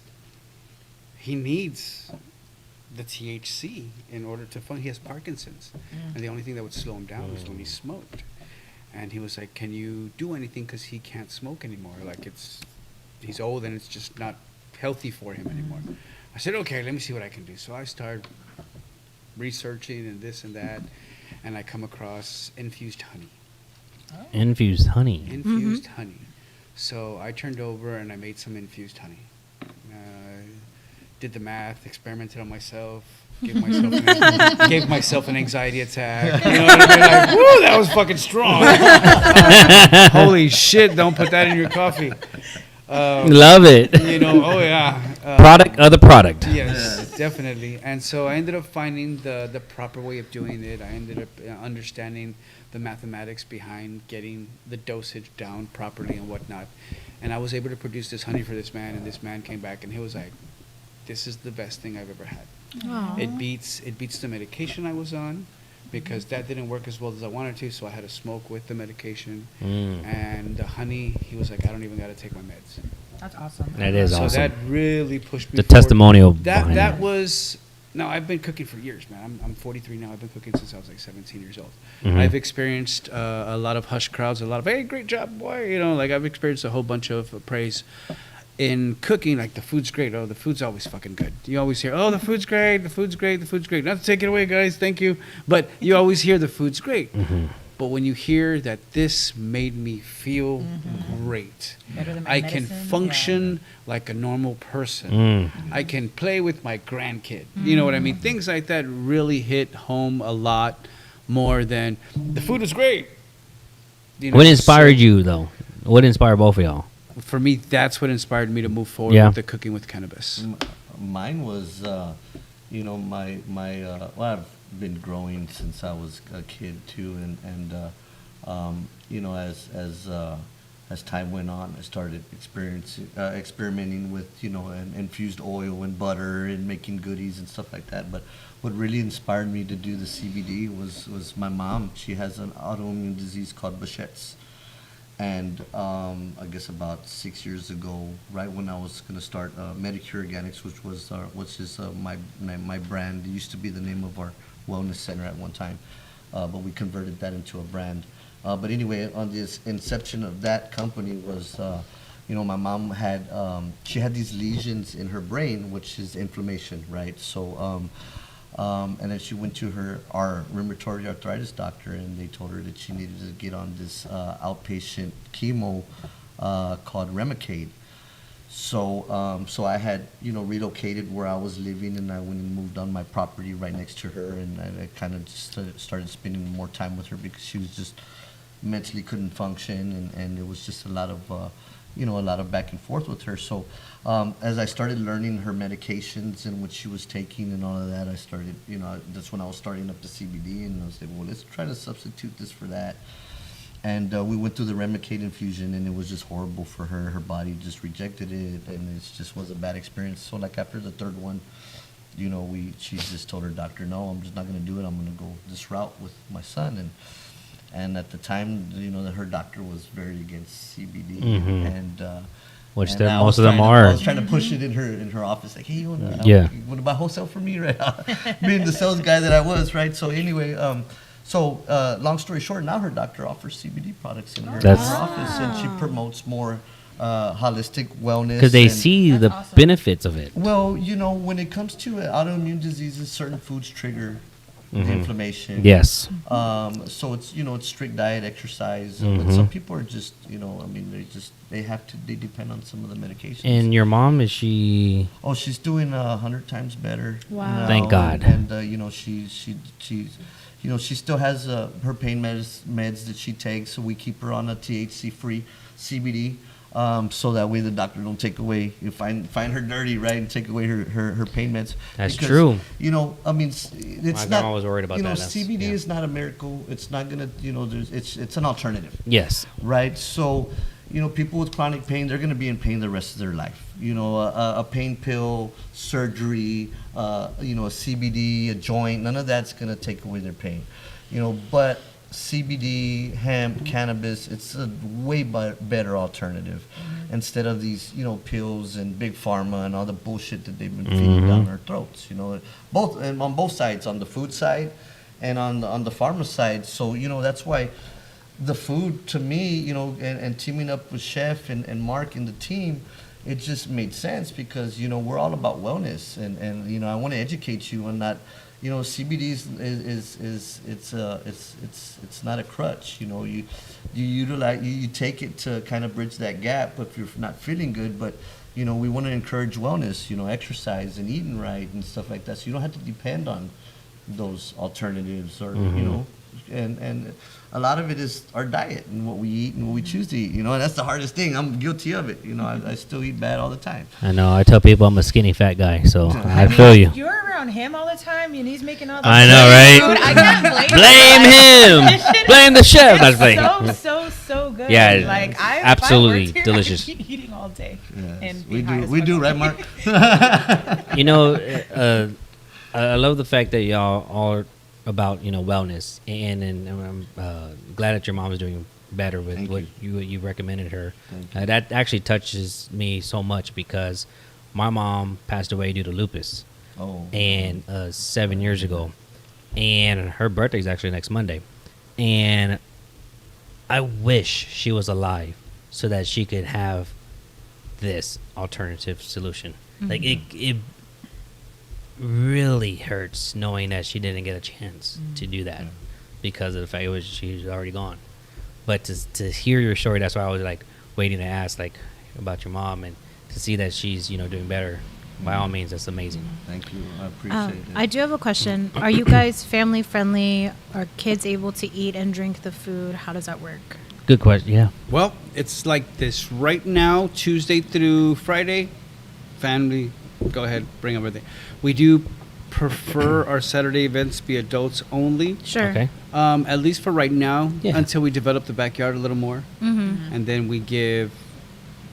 the THC in order to function. He has Parkinson's, and the only thing that would slow him down was when he smoked. And he was like, can you do anything, because he can't smoke anymore? Like, he's old and it's just not healthy for him anymore. I said, okay, let me see what I can do. So I started researching and this and that, and I come across infused honey. Infused honey. Infused honey. So I turned over and I made some infused honey. Did the math, experimented on myself, gave myself an anxiety attack. You know what I mean? Like, woo, that was fucking strong. Holy shit! Don't put that in your coffee. Love it. You know, oh yeah. Product of the product. Yes, definitely. And so I ended up finding the proper way of doing it. I ended up understanding the mathematics behind getting the dosage down properly and whatnot. And I was able to produce this honey for this man, and this man came back and he was like, "This is the best thing I've ever had. Aw. It beats the medication I was on, because that didn't work as well as I wanted to, so I had to smoke with the medication. And the honey, he was like, I don't even got to take my meds." That's awesome. That is So awesome. that really pushed me The forward. testimonial That behind that it. was. No, I've been cooking for years, man. I'm 43 now. I've been cooking since I was like 17 years old. Mhm. I've experienced a lot of hush crowds, a lot of, "Hey, great job, boy." You know, like I've experienced a whole bunch of praise. In cooking, like, the food's great. Oh, the food's always fucking good. You always hear, "Oh, the food's great, the food's great, the food's great." Not to take it away, guys. Thank you. But you always hear the food's great. Mhm. But when you hear that this made me feel great, Better than my I can medicine, function like a normal person. Mm. I can play with my grandkid. You know what I mean? Things like that really hit home a lot more than the food was great. You know, What inspired so you, though? What inspired both of y'all? For me, that's what inspired me to move forward Yeah. with the cooking with cannabis. Mine was, my well, I've been growing since I was a kid too, and as time went on, I started experimenting with, and infused oil and butter and making goodies and stuff like that. But what really inspired me to do the CBD was my mom. She has an autoimmune disease called Behçet's. And I guess about 6 years ago, right when I was going to start Medicure Organics, which is my brand. It used to be the name of our wellness center at one time, but we converted that into a brand. But anyway, on this inception of that company was, my mom had she had these lesions in her brain, which is inflammation, right? So. And then she went to our rheumatoid arthritis doctor, and they told her that she needed to get on this outpatient chemo called Remicade. So I had relocated where I was living, and I went and moved on my property right next to her, and I kind of just started spending more time with her because she was just mentally couldn't function, and it was just a lot of back and forth with her. So as I started learning her medications and what she was taking and all of that, I started, that's when I was starting up the CBD, and I was like, well, let's try to substitute this for that. And we went through the Remicade infusion, and it was just horrible for her. Her body just rejected it, and it just was a bad experience. So like after the third one, she just told her doctor, no, I'm just not going to do it. I'm going to go this route with my son. And at the time, her doctor was very against CBD, Which and there, I most was of them trying to- are. I was trying to push it in her office, like, hey, you want to buy wholesale for me, right? Being the sales guy that I was, right? So anyway, long story short, now her doctor offers CBD products in her office, and she promotes more holistic wellness. Because they and- see the awesome. benefits of it. Well, when it comes to autoimmune diseases, certain foods trigger the inflammation. Yes. So it's strict diet, exercise, but some people are just, they depend on some of the medications. And your mom, is she? Oh, she's doing 100 times better. Wow. now, Thank God. And she still has her pain meds that she takes, so we keep her on a THC-free CBD. So that way the doctor don't take away, you find her dirty, right, and take away her pain meds. That's Because, true. it's My not. grandma was worried about that. That's- CBD yeah. is not a miracle. It's not gonna, it's an alternative, Yes. right? So, people with chronic pain, they're gonna be in pain the rest of their life. A pain pill, surgery, a CBD, a joint, none of that's gonna take away their pain. But CBD, hemp, cannabis, it's a way better alternative instead of these, pills and big pharma and all the bullshit that they've been feeding down our throats. Both and on both sides, on the food side and on the pharma side. So that's why the food, to me, and teaming up with Chef and Mark and the team, it just made sense because we're all about wellness, and I want to educate you on that. CBD it's not a crutch. You utilize, you take it to kind of bridge that gap if you're not feeling good. But we want to encourage wellness, exercise and eating right and stuff like that. So you don't have to depend on those alternatives or and a lot of it is our diet and what we eat and what we choose to eat. You know, and that's the hardest thing. I'm guilty of it. You know, I still eat bad all the time. I know. I tell people I'm a skinny fat guy, so I feel you. You're around him all the time, and he's making all the I know, right? food. I can't Blame This him. shit Blame the chef. is That's like, so good. Yeah, like absolutely if I worked here, delicious. I could be eating all day. Yes. And We be high do, as we fuck. do, right, Mark? you know, I love the fact that y'all are about, you know, wellness, and I'm glad that your mom is doing better with Thank what you recommended her. That actually touches me so much because my mom passed away due to lupus, and 7 years ago, and her birthday is actually next Monday, and I wish she was alive so that she could have this alternative solution. Like it really hurts knowing that she didn't get a chance to do that because of the fact she's already gone. But to hear your story, that's why I was like waiting to ask like about your mom, and to see that she's, you know, doing better. By all means, that's amazing. Thank you. I appreciate it. I do have a question. Are you guys family friendly? Are kids able to eat and drink the food? How does that work? Good question. Yeah. Well, it's like this right now, Tuesday through Friday. Family, go ahead, bring everything. We do prefer our Saturday events be adults only. Sure. Okay. At least for right now, Yeah. until we develop the backyard a little more. And then we give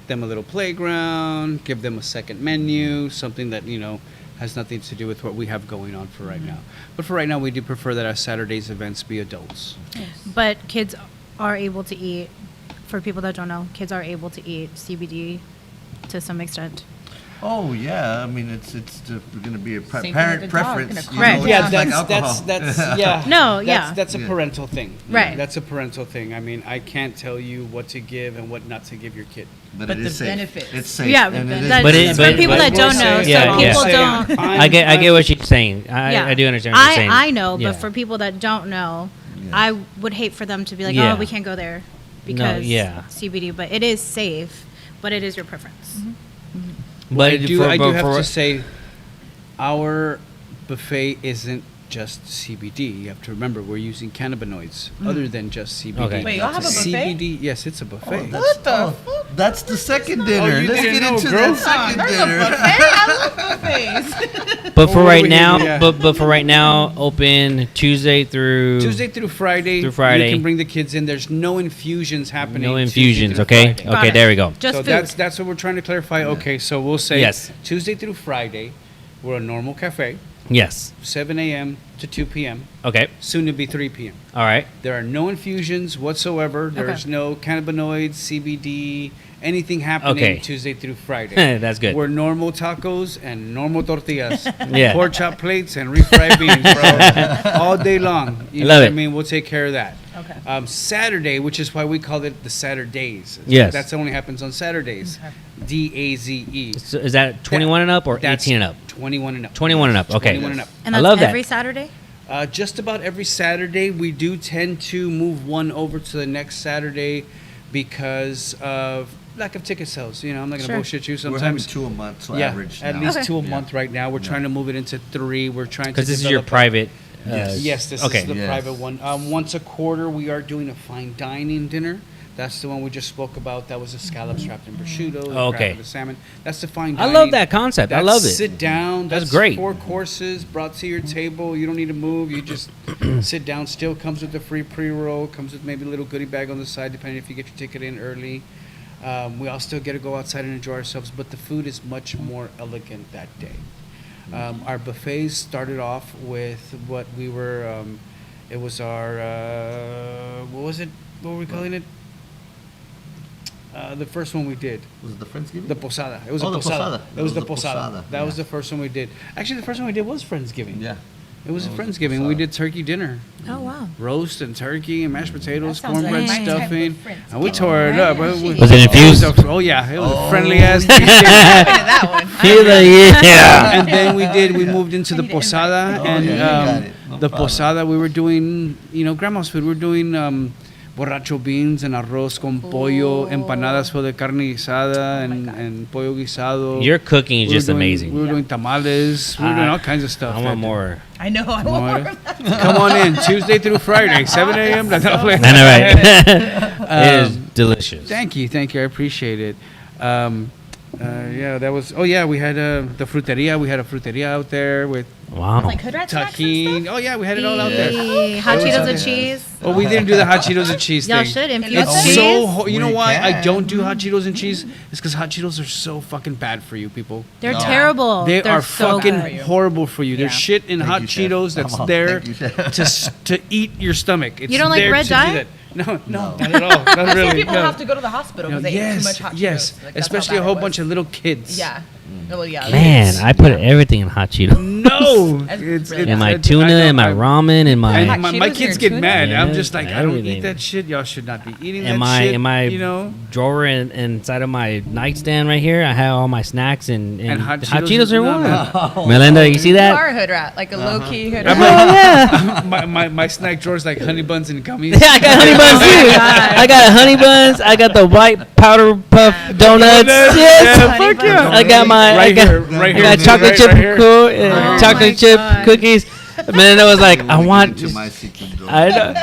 them a little playground, give them a second menu, something that, you know, has nothing to do with what we have going on for right now. But for right now, we do prefer that our Saturdays events be adults. But kids are able to eat, for people that don't know, kids are able to eat CBD to some extent. Oh yeah, I mean it's going to be a Same thing parent with the dog, preference. gonna you Right. know, Yeah, it's like that's alcohol. yeah. No, yeah. That's a Yeah. parental thing. Right. That's a parental thing. I mean, I can't tell you what to give and what not to give your kid. But it is the safe. benefits. It's safe. Yeah, and it is that's But it- for but- people but- that don't know. Yeah, So yeah. people don't. I get what she's saying. I do understand what you're saying. I know, Yeah. but for people that don't know, Yeah. I would hate for them to be like, Yeah. oh, we can't go there because yeah. CBD. But it is safe, but it is your preference. But I do for- have for- to say, our buffet isn't just CBD. You have to remember we're using cannabinoids other than just CBD. Okay. Wait, y'all have a buffet? CBD, yes, it's a buffet. That's the second dinner. you Let's didn't get know, into girl? that second There's a dinner. buffet. I love buffets. But for Oh, right we- now, yeah. but for right now, open Tuesday through Tuesday through Friday. Through Friday. You can bring the kids in. There's no infusions happening. No Tuesday infusions. through Okay. Friday. Got Okay. it. There we go. Just So food. that's what we're trying to clarify. Okay, so we'll say Yes. Tuesday through Friday, we're a normal cafe, Yes. 7 a.m. to 2 p.m. Okay. Soon to be 3 p.m. All right. There are no infusions whatsoever. There's no cannabinoids, CBD, anything happening Okay. Tuesday through Friday. That's good. We're normal tacos and normal tortillas. Yeah. Pork chop plates and refried beans, bro. All day long. You I know love what it. I mean? We'll take care of that. Okay. Saturday, which is why we call it the Saturdays. Yes. That's only happens on Saturdays. DAZE. So is that 21 and up or That's 18 and up? 21 and up. 21 and up. Okay. 21 and up. And I that's love that. every Saturday? Just about every Saturday, we do tend to move one over to the next Saturday because of lack of ticket sales. You know, I'm not gonna Sure. bullshit you. We're having Sometimes, 2 a month, so yeah, average at now. least Okay. 2 a month right now. We're trying to move it into 3. We're trying to Because this is your develop a- private. Yes, this okay. is the Yes. private one. Once a quarter, we are doing a fine dining dinner. That's the one we just spoke about. That was the scallops wrapped in prosciutto, the Okay. crab and the salmon. That's the fine I dining. love that concept. I That's love it. Sit down. That's great. 4 courses brought to your table. You don't need to move. You just sit down. Still comes with the free pre-roll. Comes with maybe a little goodie bag on the side, depending if you get your ticket in early. We all still get to go outside and enjoy ourselves, but the food is much more elegant that day. Our buffets started off with what we were. It was our. What was it? What were we calling it? The first one we did. Was it the Friendsgiving? The posada. It was Oh, a the posada. posada. It was the posada. That was yeah. the first one we did. Actually, the first one we did was Friendsgiving. Yeah. It was a That was the Friendsgiving. We posada. did turkey dinner. Oh, wow. Roast and turkey and mashed potatoes, That sounds cornbread like my type of stuffing. Friendsgiving. And we tore it up. Right? Was it infused? Oh, yeah. It was a friendly ass Been to that one. Feel the yeah. And then we moved into the I need to posada, invite and you. Oh, yeah, you got it. No the problem. posada we were doing, grandma's food. We were doing borracho beans and arroz con pollo, empanadas for the carne guisada and pollo guisado. Your cooking is just amazing. We were doing tamales. We were doing all kinds of stuff. I want more. I know. I want more of that. Come on in, Tuesday through Friday, 7 a.m. I know, right? It is delicious. Thank you. I appreciate it. Yeah, that was. Oh yeah, we had the fruteria. We had a fruteria out there with Wow. Like hood rat snacks and tahini. stuff? Oh yeah, we had it all out there. Yay. Hot Cheetos with cheese. Oh, we didn't do the hot Cheetos and cheese Y'all thing. should infuse It's cheese. so. You know We why I can. don't do hot Cheetos and cheese? It's because hot Cheetos are so fucking bad for you, people. They're terrible. They They're are so fucking good. for you. horrible for you. Yeah. There's shit in hot you, Chef. Cheetos that's Come on. there Thank you, Chef. to eat your stomach. It's You don't like there red to do dye? that. No, not at all. Not I've seen really. people no. have to go to the hospital because they ate too much hot Cheetos. Yes, Like, that's how especially a bad whole it bunch was. of little kids. Yeah. Well, yeah. Man, I put everything in hot Cheetos. No, That's it's really In my it's- tuna, I know, in my I- ramen, in my And Hot my Cheetos kids and get tuna? mad. I'm Yeah, just like, I don't everything. eat that shit. Y'all should not be eating in that my shit. in my you know, drawer inside of my nightstand right here. I have all my snacks and hot hot Cheetos Cheetos are no, one. man. Melinda, you see You that? are a hood rat, like a low key hood I'm rat. like, my snack drawer is like honey buns and gummies. Yeah, I got honey buns too. I got honey buns. I got the white powder puff donuts. Yes. Yeah, fuck yeah. I got my Right I got, here, right I here, got chocolate right chip here. cool, Oh chocolate my chip God. cookies. Melinda was like, I want. To my secret door. I know.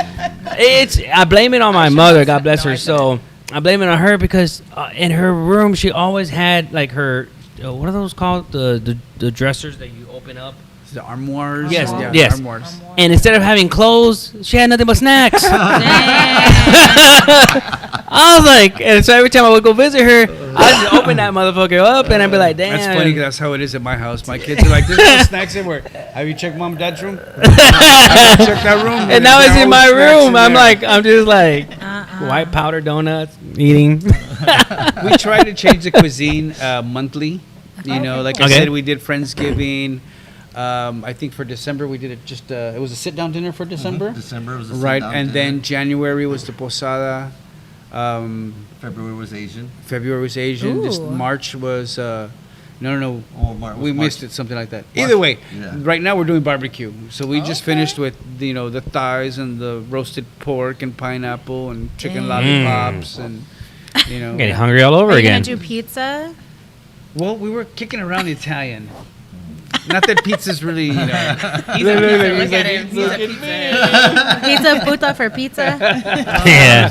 I blame it on my mother. God bless her. So I blame it on her because in her room she always had like her what are those called, the dressers that you open up. The armoires. Yes, yeah, yes. armoires. And instead of having clothes, she had nothing but snacks. I was like, and so every time I would go visit her, I'd just open that motherfucker up and I'd be like, damn. That's funny 'cause that's how it is at my house. My kids are like, there's no snacks everywhere. Have you checked mom and dad's room? Have you checked that room? And now it's There's in my always snacks room. in I'm there. like, I'm just like white powder donuts eating. We try to change the cuisine monthly. You know, like I Okay. said, we did Friendsgiving. I think for December we did it just. It was a sit-down dinner for December. December was a Right, sit-down and dinner. then January was the posada. February was Asian. February was Asian. This Ooh. March was no. Oh, We March. missed it, something like that. Either way, Yeah. right now we're doing barbecue. So we just finished with the thighs and the roasted pork and pineapple and chicken Dang. lollipops and I'm getting hungry all over Are you again. gonna do pizza? Well, we were kicking around Italian. Not that pizza's really, He's a pizza. Look at him. He's a pizza. Pizza puta for pizza? Yeah.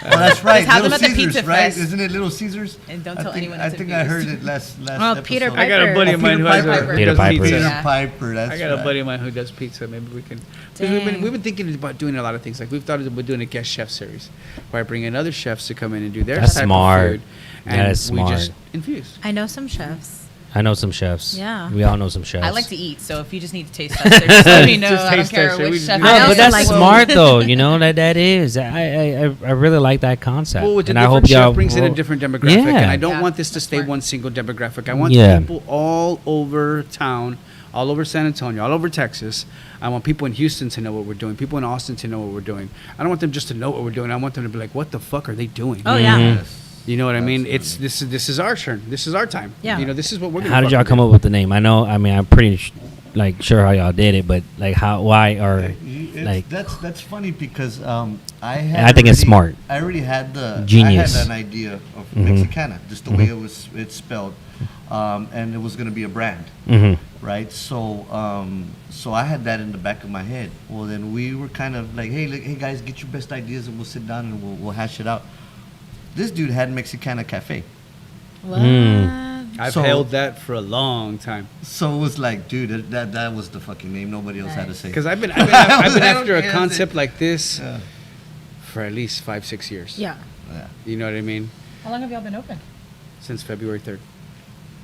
Oh, that's right. Just have Little them at the Caesars, Pizza right? Fest. Isn't it Little Caesars? And don't I tell think, anyone I it's think I heard infused. it last Oh, episode. Peter I got a buddy of mine who has Piper. Peter does Piper. pizza. Peter Yeah. Piper, that's I got a right. buddy of mine who does pizza. Maybe we can. 'Cause we've been thinking about doing a lot of things. Like we've thought about doing a guest chef series, where I bring in other chefs to come in and do their That's type smart. of food, and That is we just smart. infuse. I know some chefs. I know some chefs. Yeah. We all know some chefs. I like to eat, so if you just need to taste tester, just let me know. Just I don't taste care tester. We which just chef. do No, I but also that's like- smart though. You know that is. I really like that concept. Well, with the and I different hope y'all chef brings in a will- different demographic, Yeah. and I don't Yeah, want this to that's stay smart. one single demographic. I want Yeah. people all over town, all over San Antonio, all over Texas. I want people in Houston to know what we're doing, people in Austin to know what we're doing. I don't want them just to know what we're doing. I want them to be like, "What the fuck are they doing?" Oh, yeah. Mhm. You know what I mean? It's this is our turn. This is our time. Yeah. You know, this is what we're gonna How did y'all fucking come do. up with the name? I know. I mean, I'm pretty sure how y'all did it, but like how, why, or like That's funny because I I think it's smart. I already had Genius. I had an idea of Mhm. MXICANNA, just the way it's spelled, and it was going to be a brand, right? So so I had that in the back of my head. Well, then we were kind of like, hey, hey guys, get your best ideas and we'll sit down and we'll hash it out. This dude had MXICANNA Cafe. What? I've So- held that for a long time So it was like, dude, that was the fucking name. Nobody else had to say. because I've been after a Yeah, concept like this Yeah. for at least 5-6 years. Yeah. Yeah. You know what I mean? How long have y'all been open? Since February 3rd.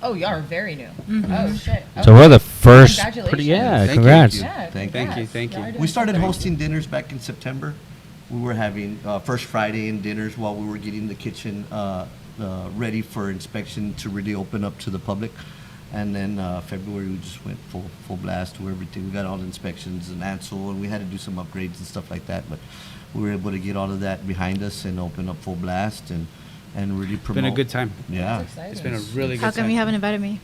Oh, y'all are very new. Oh shit. So we're the first. Congratulations. Pretty, yeah, Thank you. congrats. Yeah, Thank congrats. you, thank you. Y'all are doing We started something. hosting dinners back in September. We were having first Friday in dinners while we were getting the kitchen ready for inspection to really open up to the public. And then February we just went full blast to everything. We got all the inspections and Ansel, and we had to do some upgrades and stuff like that. But we were able to get all of that behind us and open up full blast and really promote. It's been a good time. Yeah. That's exciting. It's been a really good How time. come you haven't invited me?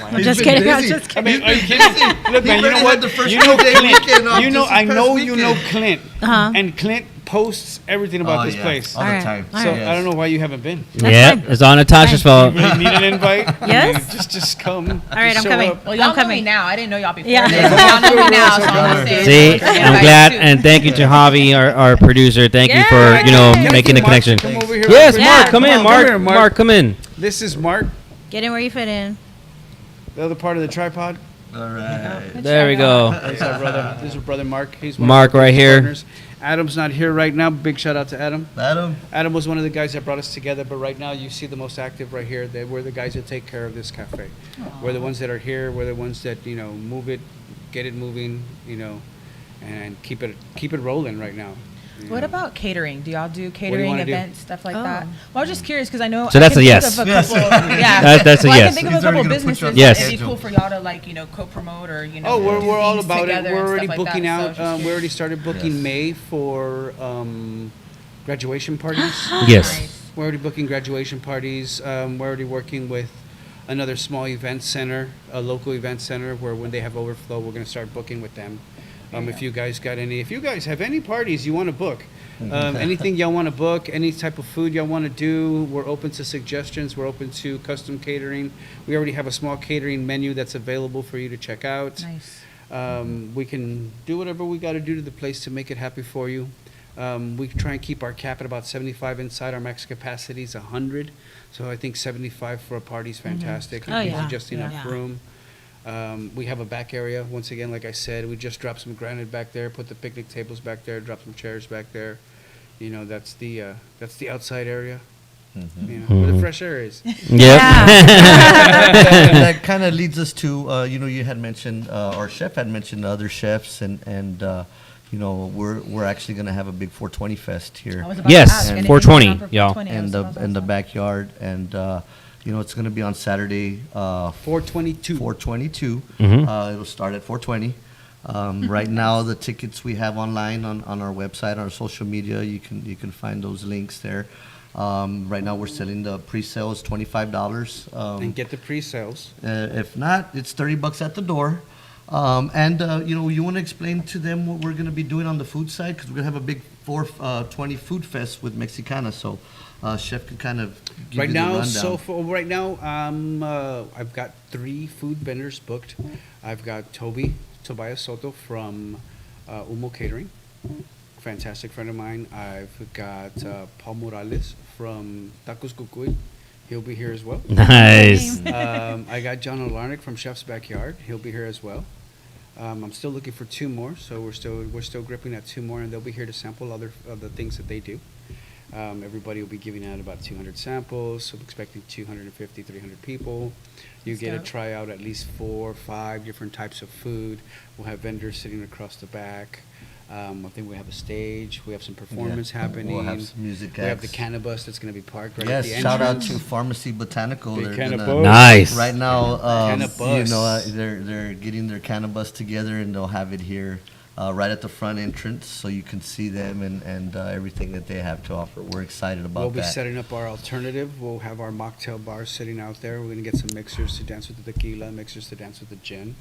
I'm just kidding. I'm busy. just I kidding. mean, are you kidding? Look, man, you know what? The first You know two-day Clint. weekend off You know, just I this know past you know weekend. Clint, Uh-huh. and Clint posts everything about Oh, this yeah. place. All All the right. time. All So right. I don't know why you haven't been. Yeah, fine. it's all Natasha's fault. You really need an invite? Yes? Just come. All right, I'm show coming. up. Well, y'all I'm know me coming. now. I didn't know y'all before. Yeah. this, but y'all know me now, so I'm gonna say. See, like, I'm invite glad, too. and thank you to Javi, our producer. Thank you for Yay. making the Mark to connection. come over here. Yes, Yeah. Mark, come Come in, on, Mark. come here, Mark. Mark, come in. This is Mark, Get in where you fit in. the other part of the tripod. All right. There we go. This is our brother. This is our brother Mark. He's one Mark of our right business here. partners. Adam's not here right now. Big shout out to Adam. Adam. Adam was one of the guys that brought us together, but right now you see the most active right here. We're the guys that take care of this cafe. We're the ones that are here. We're the ones that move it, get it moving, and keep it rolling right now. What about catering? Do y'all do catering wanna do? events, stuff like Oh. that? Well, I was just curious because I know. So I that's can a think yes. of a Yes. couple- yeah. That's a Well, I yes. can think of He's a couple already gonna put you businesses on that Yes. it'd be schedule. cool for y'all to co-promote or Oh, do we're all things about it. together We're and already stuff like booking that, so I out. was just We curious. already started booking Yes. May for graduation parties. Yes. Nice. We're already booking graduation parties. We're already working with another small event center, a local event center, where when they have overflow, we're going to start booking with them. If you guys have any parties you want to book, anything y'all want to book, any type of food y'all want to do, we're open to suggestions. We're open to custom catering. We already have a small catering menu that's available for you to check out. Nice. We can do whatever we got to do to the place to make it happy for you. We try and keep our cap at about 75 inside. Our max capacity is 100. So I think 75 for a party is fantastic. It Oh, gives yeah. you just enough Yeah. room. We have a back area. Once again, like I said, we just dropped some granite back there, put the picnic tables back there, dropped some chairs back there. That's the outside area. Where the fresh air is. Yep. That kind of leads us to you had mentioned our chef had mentioned other chefs and we're actually going to have a big 420 fest here I was about Yes, to ask, anything 420, going on for y'all. 420? in That's what I was the asking. backyard, and it's going to be on Saturday 422. 422. It'll start at 420. Right now, the tickets we have online on our website, on our social media, you can find those links there. Right now, we're selling the pre-sales $25. And get the pre-sales. If not, it's $30 at the door. You want to explain to them what we're going to be doing on the food side, because we're going to have a big 420 food fest with MXICANNA. So, Chef can kind of give Right you the now, rundown. I've got 3 food vendors booked. I've got Tobias Soto from Umo Catering, fantastic friend of mine. I've got Paul Morales from Tacos Cucuy. He'll be here as well. Nice. I got John Olarnik from Chef's Backyard. He'll be here as well. I'm still looking for 2 more, so we're still gripping at 2 more, and they'll be here to sample other of the things that they do. Everybody will be giving out about 200 samples, so I'm expecting 250, 300 people. You That's get to dope. try out at least 4 or 5 different types of food. We'll have vendors sitting across the back. I think we have a stage. We have some performance happening. We'll have some music We have the acts. cannabis that's going to be parked right Yes, at the shout out entrance. to Pharmacy Botanical. Big They're cannabis. gonna- Nice. Right now, Cannabis. they're getting their cannabis together, and they'll have it here right at the front entrance, so you can see them and everything that they have to offer. We're excited about We'll be that. setting up our alternative. We'll have our mocktail bar sitting out there. We're going to get some mixers to dance with the tequila, mixers to dance with the gin.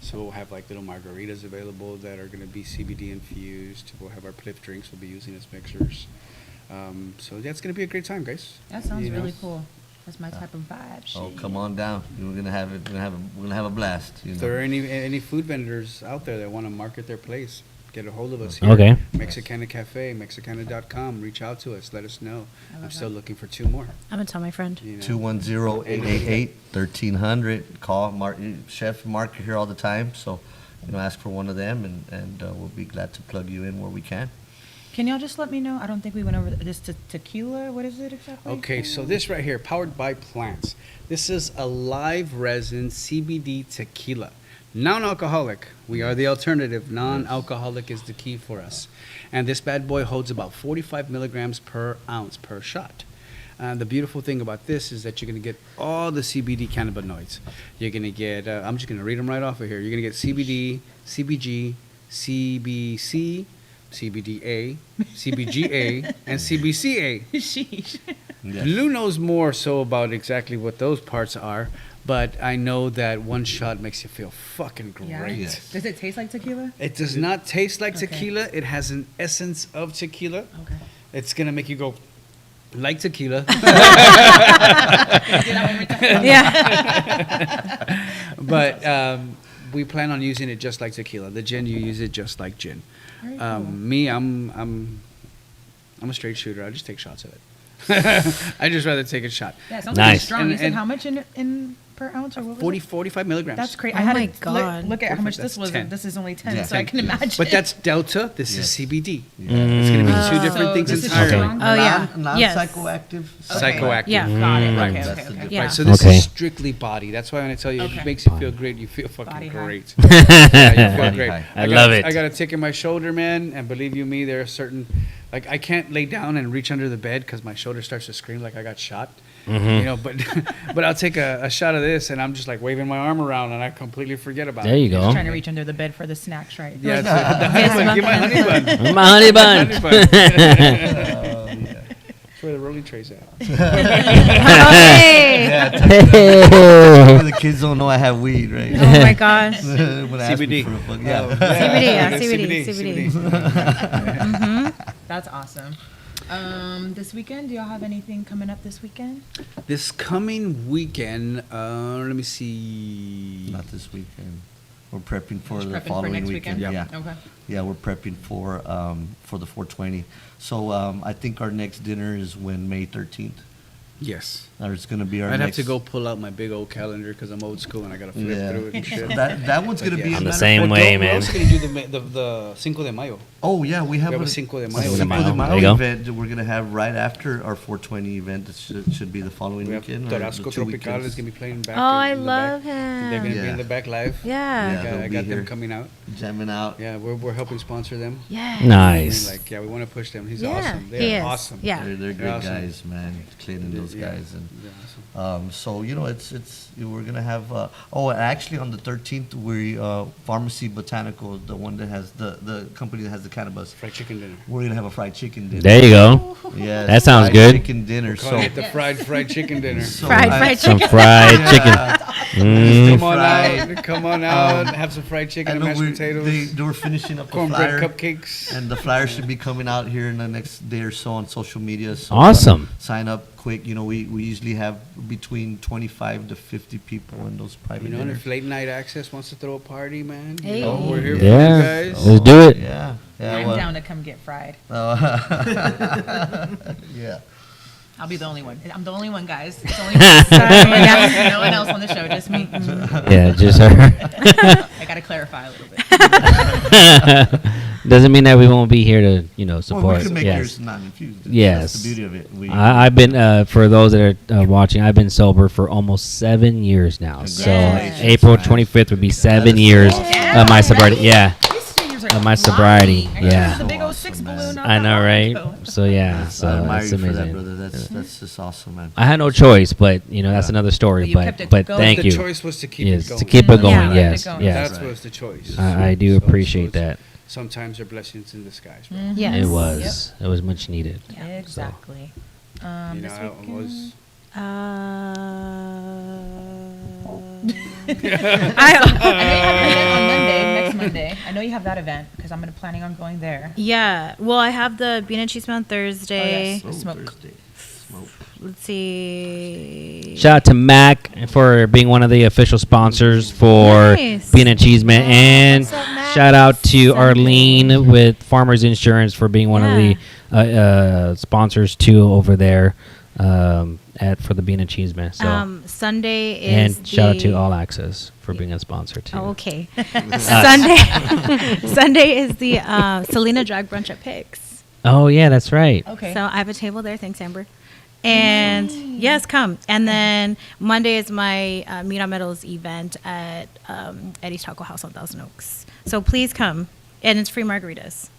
So we'll have like little margaritas available that are going to be CBD infused. We'll have our Pliff drinks we'll be using as mixers. So that's going to be a great time, guys. That sounds You know? really cool. That's my type of vibe. Oh, Shit. come on down. We're gonna have it. We're gonna have a blast. If there are any food vendors out there that want to market their place, get a hold of us here. Okay. MXICANNA CAFE, MXICANNA.com. Reach out to us. Let us know. I love I'm still that. looking for 2 more. I'm gonna tell my friend. You know? 210-888-1300. Call Mark, Chef Mark here all the time. So, ask for one of them, and we'll be glad to plug you in where we can. Can y'all just let me know? I don't think we went over this tequila. What is it exactly? Okay, so this right here, powered by plants. This is a live resin CBD tequila. Non-alcoholic. We are the alternative. Non-alcoholic is the key for us. And this bad boy holds about 45 milligrams per ounce per shot. The beautiful thing about this is that you're going to get all the CBD cannabinoids. You're going to get, I'm just going to read them right off of here. You're going to get CBD, CBG, CBC, CBDA, CBGA, and CBCA. Sheesh. Lou knows more so about exactly what those parts are, but I know that one shot makes you feel fucking great. Yeah. Yes. Does it taste like tequila? It does not taste like Okay. tequila. It has an essence of tequila. Okay. It's gonna make you go like tequila. Yeah. But we plan on using it just like tequila. The gin, you use it just like gin. Very cool. Me, I'm a straight shooter. I just take shots of it. I just rather take a shot. Yeah, it sounds Nice. like strong. And- You said and- how much in per ounce or what was 40, it? 45 milligrams. That's crazy. Oh I had my to God. look at how much That's this was. 10. This is only 10, Yeah. so I can imagine. But that's Delta. This Yes. is CBD. Yeah. It's going to be two So different things this is entirely. strong? Oh, yeah. Yes. Non-psychoactive. Psychoactive. Yeah. Got it. Right. Okay, That's okay, the okay. difference. Yeah. Right, so this Okay. is strictly body. That's why when I tell you Okay. it makes you feel great, you feel fucking Body high. great. Yeah, you feel Body great. high. I got- love it. I got a tick in my shoulder, man, and believe you me, there are certain, like I can't lay down and reach under the bed because my shoulder starts to scream like I got shot. You know, but but I'll take a shot of this and I'm just like waving my arm around and I completally forget about There it. you go. Trying to reach under the bed for the snacks, right? Yeah, it's like, the honey bun. Give my honey bun. My honey bun. Honey bun. That's where the rolling tray's at. Hey. Hey. The kids don't know I have weed, right? Oh my gosh. When I ask me CBD. for a fuck, Oh, yeah. CBD, yeah, It's CBD. That's awesome. This weekend, do y'all have anything coming up this weekend? This coming weekend, let me see. Not this weekend. We're prepping for Just the prepping for following next weekend. weekend? Yeah. Okay. Yeah, we're prepping for the 420. So I think our next dinner is when May 13th. Yes. It's going to be our I'd next. have to go pull out my big old calendar because I'm old school and I got to flip Yeah. through it and shit. That one's going to But be yeah. I'm the matter of same fact- way, We're man. also going to do the Cinco de Mayo. Oh yeah, we have We have a a Cinco de Mayo. Cinco de Cinco Mayo. de Mayo There you go. event that we're gonna have right after our 420 event. It should be the following We have weekend. or the Tarasco 2 Tropical weekends. is going to be playing back. Oh, I in the love back. They're going to be Yeah. in the back live. Yeah. Yeah. I they'll be got them here. coming out. Jamming out. Yeah, we're helping sponsor them. Yeah. I mean, Nice. like, yeah, we want to push them. He's Yeah, awesome. he They're is. awesome. Yeah. They're They're great awesome. guys, man. Cleaning those Yeah, guys and. they're awesome. So we're gonna have. And actually on the 13th we Pharmacy Botanical, the one that has the company that has the cannabis. Fried chicken dinner. We're gonna have a fried chicken dinner. There you go. Yes, That sounds fried good. Chicken dinner. Calling So it the fried chicken dinner. so Fried I- Some chicken. fried chicken. Come on fried. out. Come on out. Have some fried I chicken and know mashed potatoes. they were finishing up the Cornbread flyer. cupcakes. And the flyer should be coming out here in the next day or so on social media. So Awesome. sign up quick. We usually have between 25 to 50 people in those private You know, and dinners. if Late Night Access wants to throw a party, man, Hey. you know, we're here Yeah. for you guys. Let's do it. Yeah. I'm well, down to come get fried. yeah. I'll be the only one. I'm the only one, guys. It's only me. No one else on the show, just me. Yeah, just her. I got to clarify a little bit. Doesn't mean that we won't be here to, Well, support. we can make Yes. yours non-infused. Yes. That's the beauty of it. I've been, for those that are watching, I've been sober for almost 7 years now. So Congratulations, April man. 25th would be That 7 is years so of my sobriety. Yeah. These seniors are My sobriety, flying. I yeah. just did the big old Awesome, 6 man. balloon. not I that know, long right? ago. So yeah, so I admire it's you for that, amazing. brother. That's just awesome, man. I had no choice, but that's another story. But you kept it But going. thank the you. choice was to keep Yes, it going. to keep it going. Yeah. Yes, Keep it going. yes. That was the choice. I do So appreciate that. Sometimes they're blessings in disguise. Bro. Yes. It was. It was much needed. Exactly. You know, This I weekend? was. I know you have an event on Monday, next Monday. I know you have that event because I'm planning on going there. Yeah. Well, I have the bean and cheese on Thursday. Oh, yes. Smoke. Thursday. Smoke. Let's see. Shout out to Mac for being one of the official sponsors for Nice. Bean and Cheese Man, and What's up, Mac? shout out to Sunday. Arlene with Farmers Insurance for being one of the sponsors too over there for the Bean and Cheese Man. So Sunday is and shout out to the- All Access for being a sponsor too. Oh, okay. Sunday is the Selena Drag Brunch at Pix. Oh yeah, that's right. Okay. So I have a table there. Thanks, Amber. And yes, come. And then Monday is my Meat on Metals event at Eddie's Taco House on Thousand Oaks. So please come. And it's free margaritas.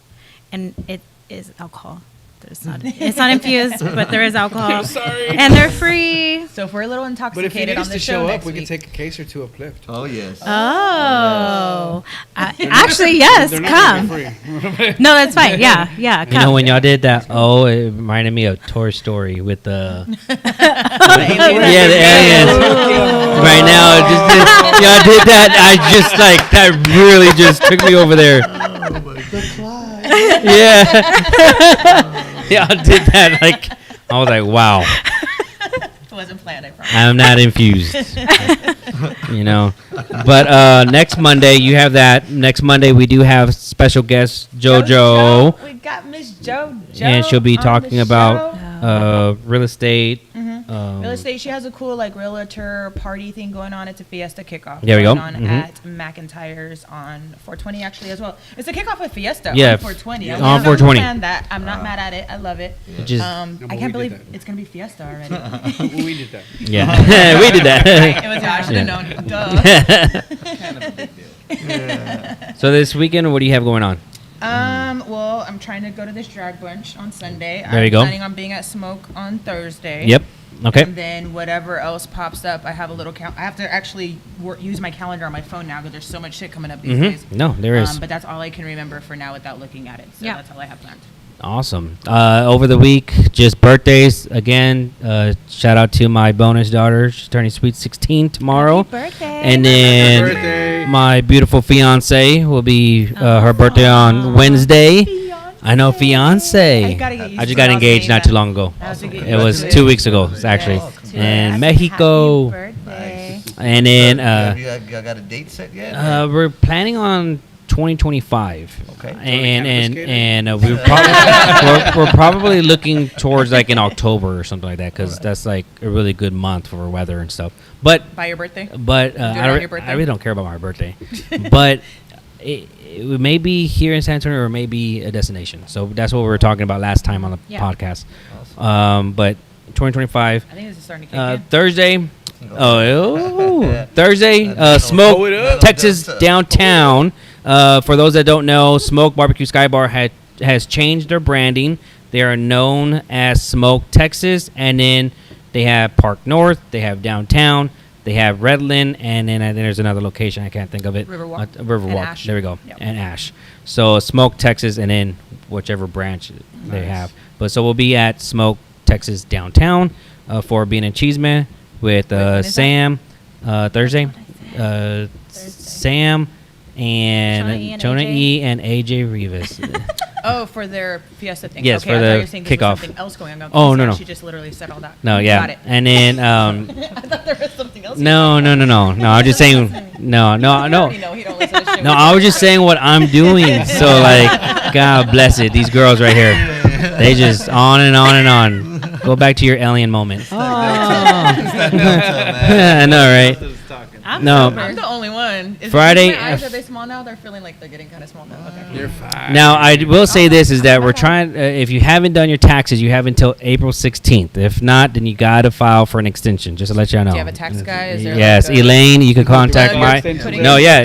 And it is alcohol. It's not infused, but there is alcohol. I'm sorry. And they're free. So if we're a little But if you intoxicated need on us the to show show up, next we can week, take a case or two uplift. Oh yes. Oh. Actually, yes, They're not come. gonna be free. No, that's fine. Yeah, come. You know, when y'all did that, it reminded me of Toy Story with the Yeah, the aliens. Right now, y'all did that. I just like that really just took me over there. Yeah, y'all did that. Like I was like, wow. it wasn't planned, I promise. I'm not infused. You know. But next Monday you have that. Next Monday we do have special guest JoJo. We got Miss JoJo. And she'll be on talking the about show. real estate. Real estate. She has a cool like realtor party thing going on. It's a Fiesta kickoff. There we go. Going on at McIntyre's on 420 actually as well. It's a kickoff of Fiesta Yeah, on 420. on I don't 420. understand that. I'm not mad at it. I love it. Just I can't believe it's gonna be Fiesta already. Well, we did that. yeah, we did that. Right, it was I should have known. Duh. So this weekend, what do you have going on? Well, I'm trying to go to this drag brunch on Sunday. There you I'm go. planning on being at Smoke on Thursday. Yep. Okay. And then whatever else pops up, I have a little I have to actually use my calendar on my phone now because there's so much shit coming up these days. No, there is. But that's all I can remember for now without looking at it. So that's all I have planned. Awesome. Over the week, just birthdays again. Shout out to my bonus daughter. She's turning sweet 16 tomorrow. Happy birthday. And then Happy birthday. my beautiful fiance will be her birthday on Wednesday. I know, fiance. I just got engaged not too long ago. It was 2 weeks ago, actually, in Mexico. Happy birthday. And then Have you got a date set yet? we're planning on 2025. Okay. And we're probably looking towards like in October or something like that because that's like a really good month for weather and stuff. But By your birthday? But on your birthday? I really don't care about my birthday. But it may be here in San Antonio or maybe a destination. So that's what we were talking about last time on the podcast. But 2025. I think this is starting to kick in. Thursday. Thursday. Smoke Texas downtown. For those that don't know, Smoke Barbecue Sky Bar has changed their branding. They are known as Smoke Texas, and then they have Park North, they have downtown, they have Redland, and then there's another location I can't think of it. Riverwalk. Riverwalk. And Ash. There we go. Yep. And Ash. So Smoke Texas, and then whichever branch they have. But so we'll be at Smoke Texas downtown for Bean and Cheeseman with when is Sam Thursday. Sam and Chona E and Chona AJ. E and AJ Rivas. Oh, for their Fiesta thing. Yes, okay, for I the thought you were saying there was kickoff. something else going on. Oh, no. She just literally said all that. No, yeah. Got it. And then I thought there was something else. no. No, I was just saying no. You already know he don't listen to shit. No, I was just saying what I'm doing. So like, God bless it. These girls right here, they just on and on and on. Go back to your alien moment. Oh. I know, right? I'm No. sober. I'm the only one. Friday- My eyes, are they small now? They're feeling like they're getting kind of small now. Okay. You're fine. Now, I will say this is that we're trying, if you haven't done your taxes, you have until April 16th. If not, then you got to file for an extension, just to let you know. Do you have a tax guy? Is there Yes, like a- Elaine, you can contact Plug my. extension No, link? yeah.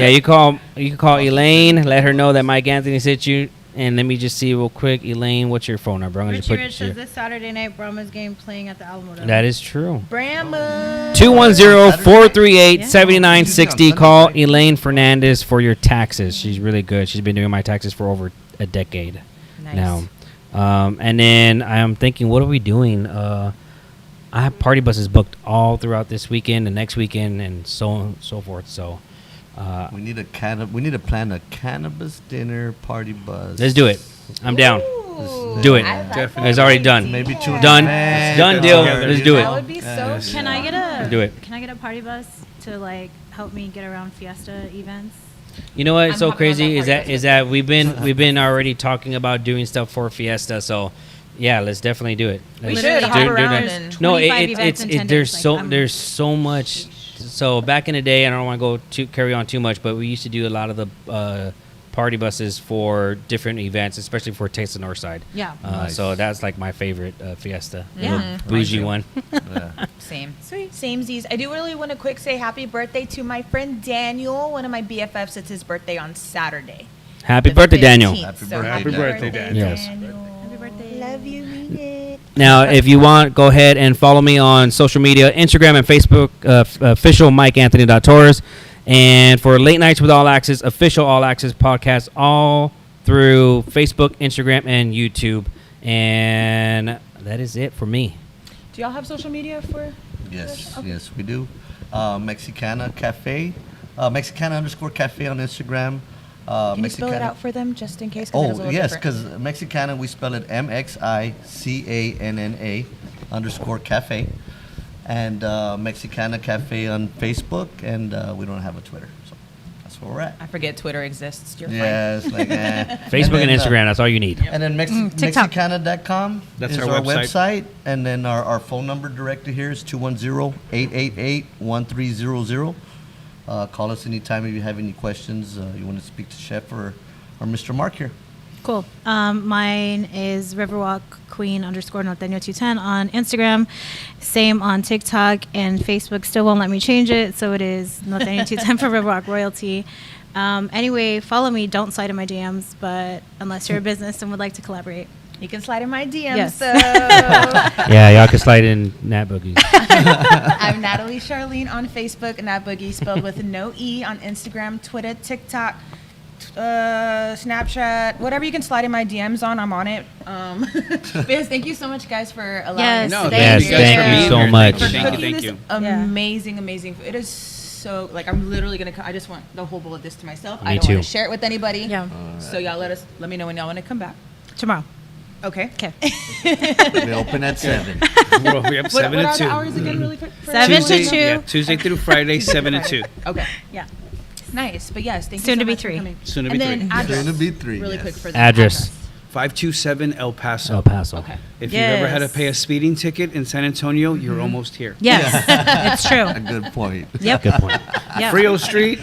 You can call Elaine, let her know that Mike Anthony sent you. And let me just see real quick. Elaine, what's your phone number? I'm going to Richie put Rich says this Saturday night Brahma's game playing at the Alamo Dome. That is true. Brahma. 210-438-7960. Call Elaine Fernandez for your taxes. She's really good. She's been doing my taxes for over a decade Nice. now. And then I'm thinking, what are we doing? I have party buses booked all throughout this weekend and next weekend and so on and so forth. So We need to plan a cannabis dinner party buzz. let's do it. I'm down. Do it. Definitely. It's already done. Maybe two Done. Man, Done get deal. together, Let's you do it. know? That would be so. Can I get a Do it. Can I get a party bus to like help me get around Fiesta events? You know what's I'm so hopping on crazy that is party that bus is that we've been already talking about doing stuff for Fiesta. So yeah, let's definitely do it. We Let's should do- hop do around that. and- No, 25 events in 10 there's days, so like, I'm- there's so much. So back in the day, I don't want to carry on too much, but we used to do a lot of the party buses for different events, especially for Taste of Northside. Yeah. Nice. So that's like my favorite Fiesta. Yeah. Little bougie one. Yeah. Same. Sweet. Samesies. I do really want to quick say happy birthday to my friend Daniel, one of my BFFs. It's his birthday on Saturday. Happy the birthday, Daniel. 15th. Happy So birthday, happy Daniel. birthday, Yes. Daniel. Happy Now, if you want, go ahead and follow me on social media, Instagram and Facebook, official MikeAnthony.Torres. And for Late Nights with All Access, official All Access podcast, all through Facebook, Instagram, and YouTube. And that is it for me. Do y'all have social media for? Yes, Okay. yes, we do. MXICANNA Cafe, Mexicana_Cafe on Instagram. Can you spell it out for them just in case? 'Cause it is a Oh, little yes, different. because Mexicana, we spell it MXICANNA_Cafe. And Mexicana Cafe on Facebook, and we don't have a Twitter. So that's where we're at. I forget Twitter exists. You're Yes, like Facebook and then, Instagram, that's all you need. And then TikTok. Mexicana.com That's is our our website. website. And then our phone number directly here is 210-888-1300. Call us anytime if you have any questions. You want to speak to Chef or Mr. Mark here. Cool. Mine is Riverwalk Queen _Norteño210 on Instagram. Same on TikTok and Facebook. Still won't let me change it, so it is Norteño210 for Riverwalk Royalty. Anyway, follow me. Don't slide in my DMs, but unless you're a business and would like to collaborate. You can slide in my DMs. Yes. So Yeah, y'all can slide in Nat Boogies. I'm Natalie Charlene on Facebook, Nat Boogie spelled with no E on Instagram, Twitter, TikTok, Snapchat, whatever you can slide in my DMs on, I'm on it. But yes, thank you so much, guys, for allowing Yes, us No, to Yes, you guys thank for you being so here. much. for Thank you, cooking thank this you. amazing food. It is so, like, I'm literally gonna. I just want the whole bowl of this to myself. Me I don't want too. to share it with anybody. Yeah. So y'all let me know when y'all want to come back. Tomorrow. Okay. Okay. We open at 7. We have What 7 are to the 2. hours again, really quick? for 7 to everyone? 2. Yeah, Tuesday through Friday, 7 to 2. Okay. Yeah. Nice, but yes, thank Soon you so to be much for 3. coming. Soon to And be then 3. address, Soon to be 3, really yes. quick for the Address. 527 El Paso. El Paso. Okay. If you've ever had to Yes. pay a speeding ticket in San Antonio, you're almost here. Yes, it's true. A good point. Yep. Good point. Yep. Frio Street.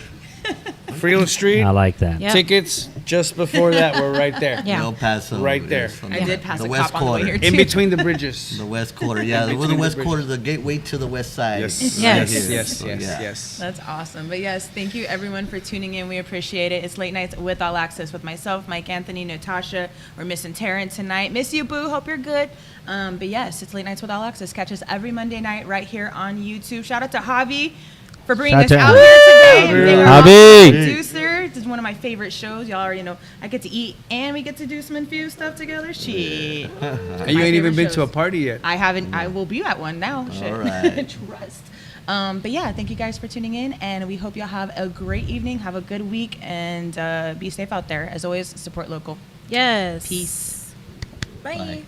Frio Street. I like that. Yeah. Tickets just before that. We're right there. Yeah. El Paso. Right there. is on I did pass the a west cop on the way quarter. here In too. between the bridges. The west quarter, yeah. In We're the between the west bridges. quarter, the gateway to the west side. Yes. Yes. Yes. here. Yes. So, Yes. yeah. Yes. That's awesome. But yes, thank you everyone for tuning in. We appreciate it. It's Late Nights with All Access with myself, MikeAnthony, Natasha. We're missing Terrin tonight. Miss you, boo. Hope you're good. But yes, it's Late Nights with All Access. Catch us every Monday night right here on YouTube. Shout out to Javi for bringing Shout us out out to here today. Javi. They were Javi. awesome. Producer. This is one of my favorite shows. Y'all already know. I get to eat and we get to do some infused stuff together. Shit. And you ain't even been to a party yet. I haven't. I will be at one now. Shit. right. Trust. But yeah, thank you guys for tuning in, and we hope y'all have a great evening, have a good week, and be safe out there. As always, support local. Yes. Peace. Bye. Bye.